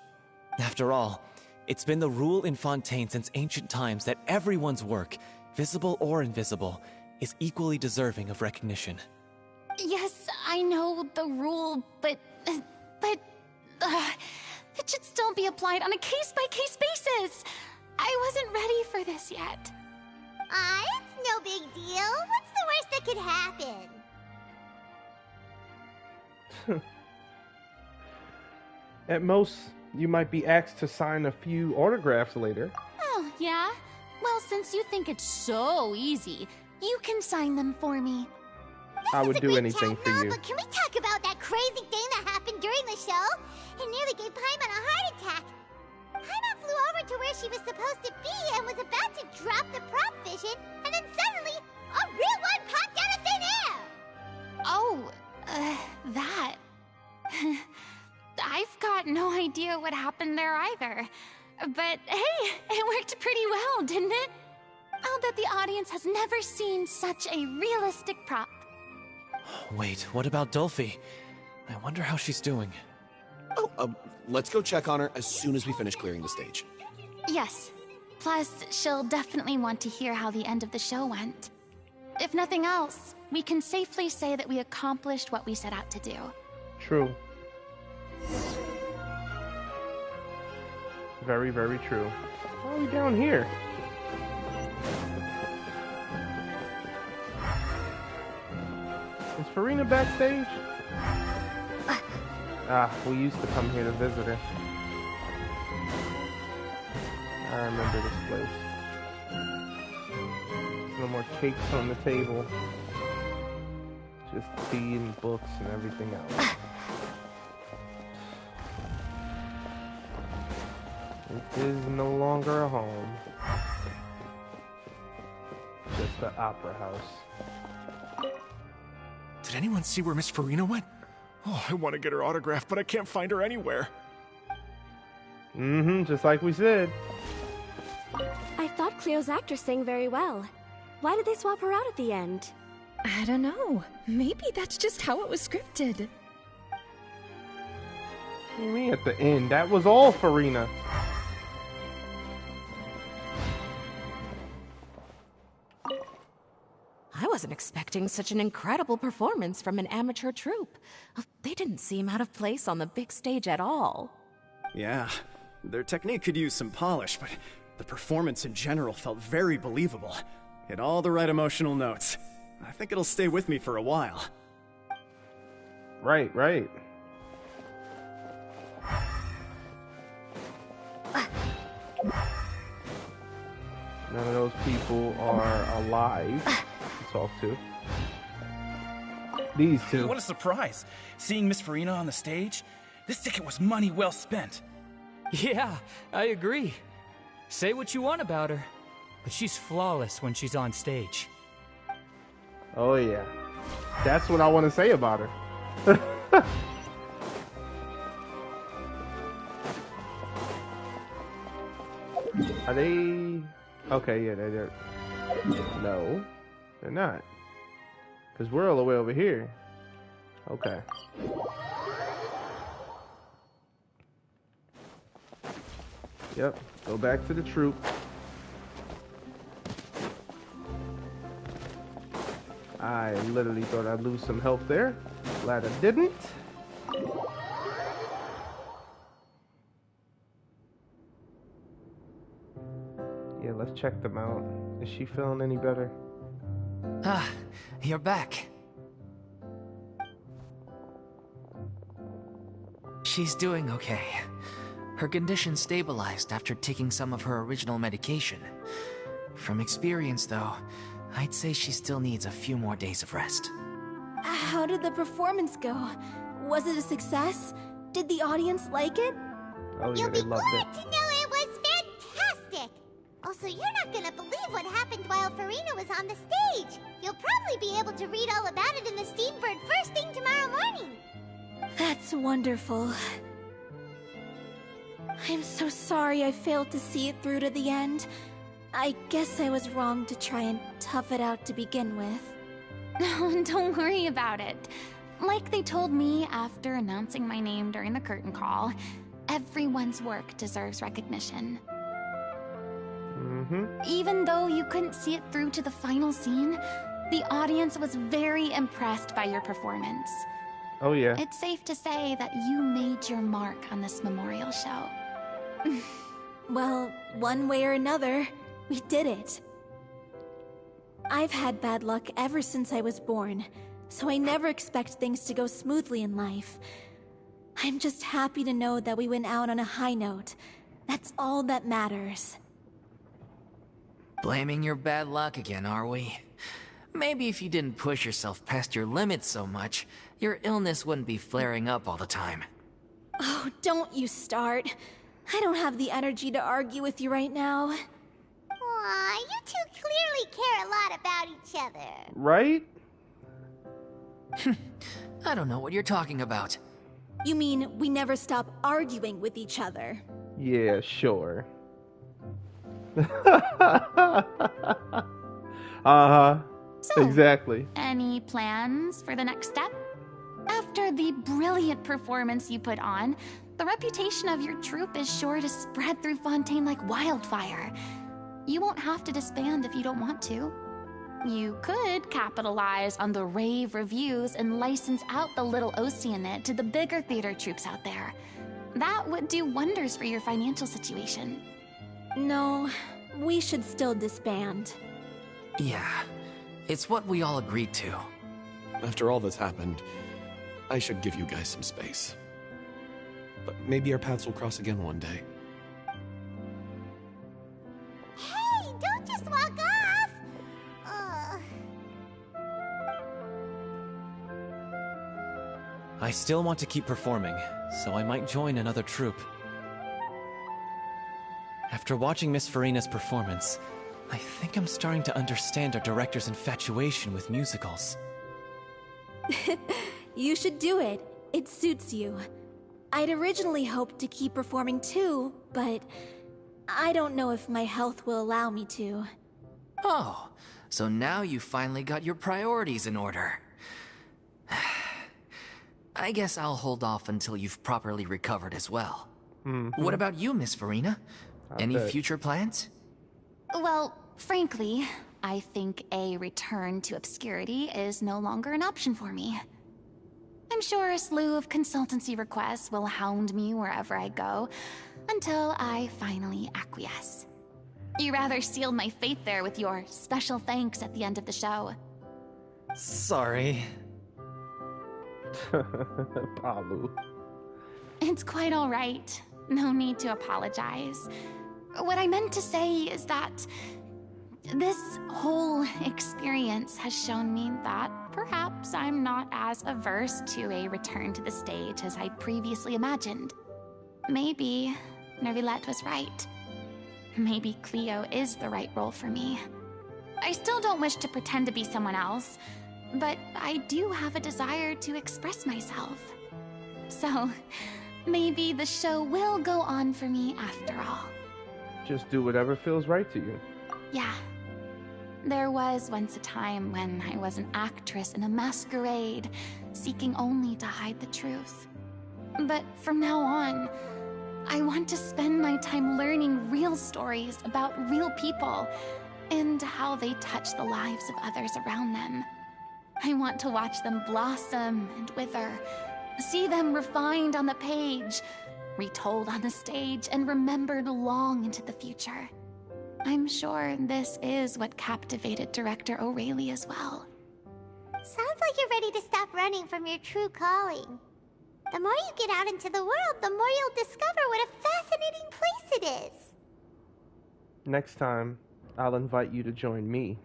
After all, it's been the rule in Fontaine since ancient times that everyone's work, visible or invisible, is equally deserving of recognition. Yes, I know the rule, but it should still be applied on a case-by-case basis. I wasn't ready for this yet. It's no big deal. What's the worst that could happen? At most, you might be asked to sign a few autographs later. Oh, yeah? Well, since you think it's so easy, you can sign them for me. I would do anything for you. But can we talk about that crazy thing that happened during the show? It nearly gave Paimon a heart attack. Paimon flew over to where she was supposed to be and was about to drop the prop vision, and then suddenly, a real one popped out of thin air! Oh, that. I've got no idea what happened there either. But hey, it worked pretty well, didn't it? I'll bet the audience has never seen such a realistic prop. Wait, what about Dolphy? I wonder how she's doing. Oh, let's go check on her as soon as we finish clearing the stage. Yes. Plus, she'll definitely want to hear how the end of the show went. If nothing else, we can safely say that we accomplished what we set out to do. True. Very, very true. Why are we down here? Is Furina backstage? We used to come here to visit her. I remember this place. There's no more cakes on the table. Just tea and books and everything else. It is no longer a home. Just the opera house. Did anyone see where Miss Furina went? Oh, I want to get her autograph, but I can't find her anywhere. Just like we said. I thought Cleo's actress sang very well. Why did they swap her out at the end? I don't know. Maybe that's just how it was scripted. What do you mean at the end? That was all Furina. I wasn't expecting such an incredible performance from an amateur troupe. They didn't seem out of place on the big stage at all. Yeah, their technique could use some polish, but the performance in general felt very believable. Hit all the right emotional notes. I think it'll stay with me for a while. Right. None of those people are alive to talk to. These two. What a surprise! Seeing Miss Furina on the stage? This ticket was money well spent. Yeah, I agree. Say what you want about her, but she's flawless when she's on stage. Oh yeah. That's what I want to say about her. Are they... Okay, yeah, they're... No, they're not. Because we're all the way over here. Okay. Yep, go back to the troop. I literally thought I'd lose some health there. Glad I didn't. let's check them out. Is she feeling any better? Ah, you're back. She's doing okay. Her condition stabilized after taking some of her original medication. From experience, though, I'd say she still needs a few more days of rest. How did the performance go? Was it a success? Did the audience like it? Oh yeah, You'll they be loved glad it. to know it was fantastic! Also, you're not gonna believe what happened while Furina was on the stage. You'll probably be able to read all about it in the Steambird first thing tomorrow morning. That's wonderful. I'm so sorry I failed to see it through to the end. I guess I was wrong to try and tough it out to begin with. No, don't worry about it. Like they told me after announcing my name during the curtain call, everyone's work deserves recognition. Even though you couldn't see it through to the final scene, the audience was very impressed by your performance. Oh yeah. It's safe to say that you made your mark on this memorial show. Well, one way or another, we did it. I've had bad luck ever since I was born, so I never expect things to go smoothly in life. I'm just happy to know that we went out on a high note. That's all that matters. Blaming your bad luck again, are we? Maybe if you didn't push yourself past your limits so much, your illness wouldn't be flaring up all the time. Oh, don't you start. I don't have the energy to argue with you right now. Aw, you two clearly care a lot about each other. Right? I don't know what you're talking about. You mean we never stop arguing with each other? Yeah, sure. So, exactly. Any plans for the next step? After the brilliant performance you put on, the reputation of your troupe is sure to spread through Fontaine like wildfire. You won't have to disband if you don't want to. You could capitalize on the rave reviews and license out the Little Oceanid to the bigger theater troupes out there. That would do wonders for your financial situation. No, we should still disband. Yeah, it's what we all agreed to. After all that's happened, I should give you guys some space. But maybe our paths will cross again one day. Hey, don't just walk off! I still want to keep performing, so I might join another troupe. After watching Miss Furina's performance, I think I'm starting to understand our director's infatuation with musicals. You should do it. It suits you. I'd originally hoped to keep performing too, but I don't know if my health will allow me to. Oh, so now you finally got your priorities in order. I guess I'll hold off until you've properly recovered as well. What about you, Miss Furina? Any future plans? Well, frankly, I think a return to obscurity is no longer an option for me. I'm sure a slew of consultancy requests will hound me wherever I go, until I finally acquiesce. You rather sealed my fate there with your special thanks at the end of the show. Sorry. Palu. It's quite all right. No need to apologize. What I meant to say is that this whole experience has shown me that perhaps I'm not as averse to a return to the stage as I previously imagined. Maybe Nervilette was right. Maybe Cleo is the right role for me. I still don't wish to pretend to be someone else, but I do have a desire to express myself. So, maybe the show will go on for me after all. Just do whatever feels right to you. Yeah. There was once a time when I was an actress in a masquerade, seeking only to hide the truth. But from now on, I want to spend my time learning real stories about real people and how they touch the lives of others around them. I want to watch them blossom and wither, see them refined on the page, retold on the stage, and remembered long into the future. I'm sure this is what captivated director O'Reilly as well. Sounds like you're ready to stop running from your true calling. The more you get out into the world, the more you'll discover what a fascinating place it is. Next time, I'll invite you to join me.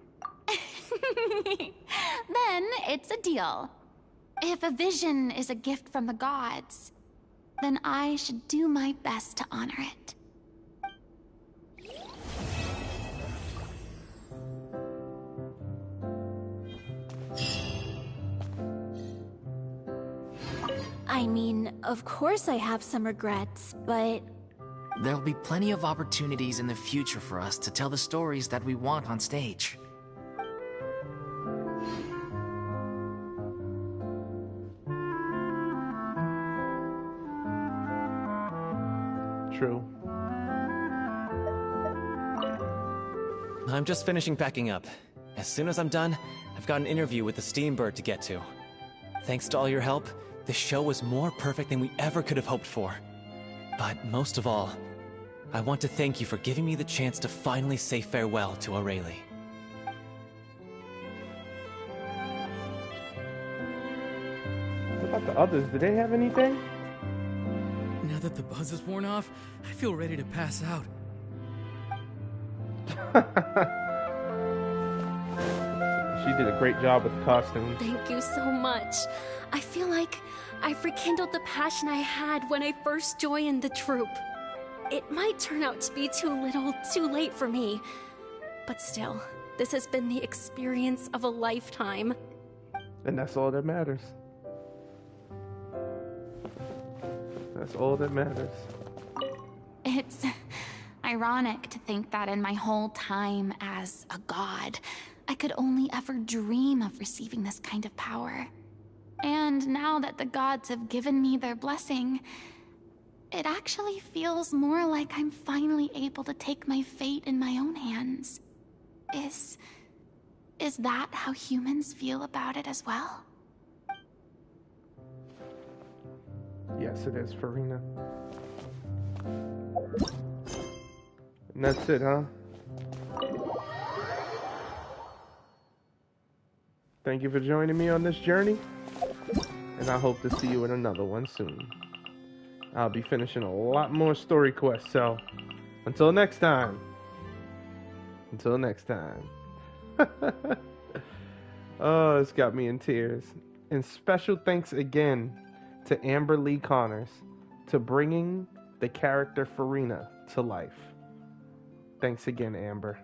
Then it's a deal. If a vision is a gift from the gods, then I should do my best to honor it. I mean, of course I have some regrets, but... There'll be plenty of opportunities in the future for us to tell the stories that we want on stage. True. I'm just finishing packing up. As soon as I'm done, I've got an interview with the Steambird to get to. Thanks to all your help, this show was more perfect than we ever could have hoped for. But most of all, I want to thank you for giving me the chance to finally say farewell to O'Reilly. What about the others? Do they have anything? Now that the buzz is worn off, I feel ready to pass out. She did a great job with the costumes. Thank you so much. I feel like I've rekindled the passion I had when I first joined the troupe. It might turn out to be too little, too late for me. But still, this has been the experience of a lifetime. And that's all that matters. That's all that matters. It's ironic to think that in my whole time as a god, I could only ever dream of receiving this kind of power. And now that the gods have given me their blessing, it actually feels more like I'm finally able to take my fate in my own hands. Is that how humans feel about it as well? Yes, it is, Furina. And that's it, huh? Thank you for joining me on this journey, and I hope to see you in another one soon. I'll be finishing a lot more story quests, so until next time. Until next time. Oh, it's got me in tears. And special thanks again to Amber Lee Connors to bringing the character Furina to life. Thanks again, Amber.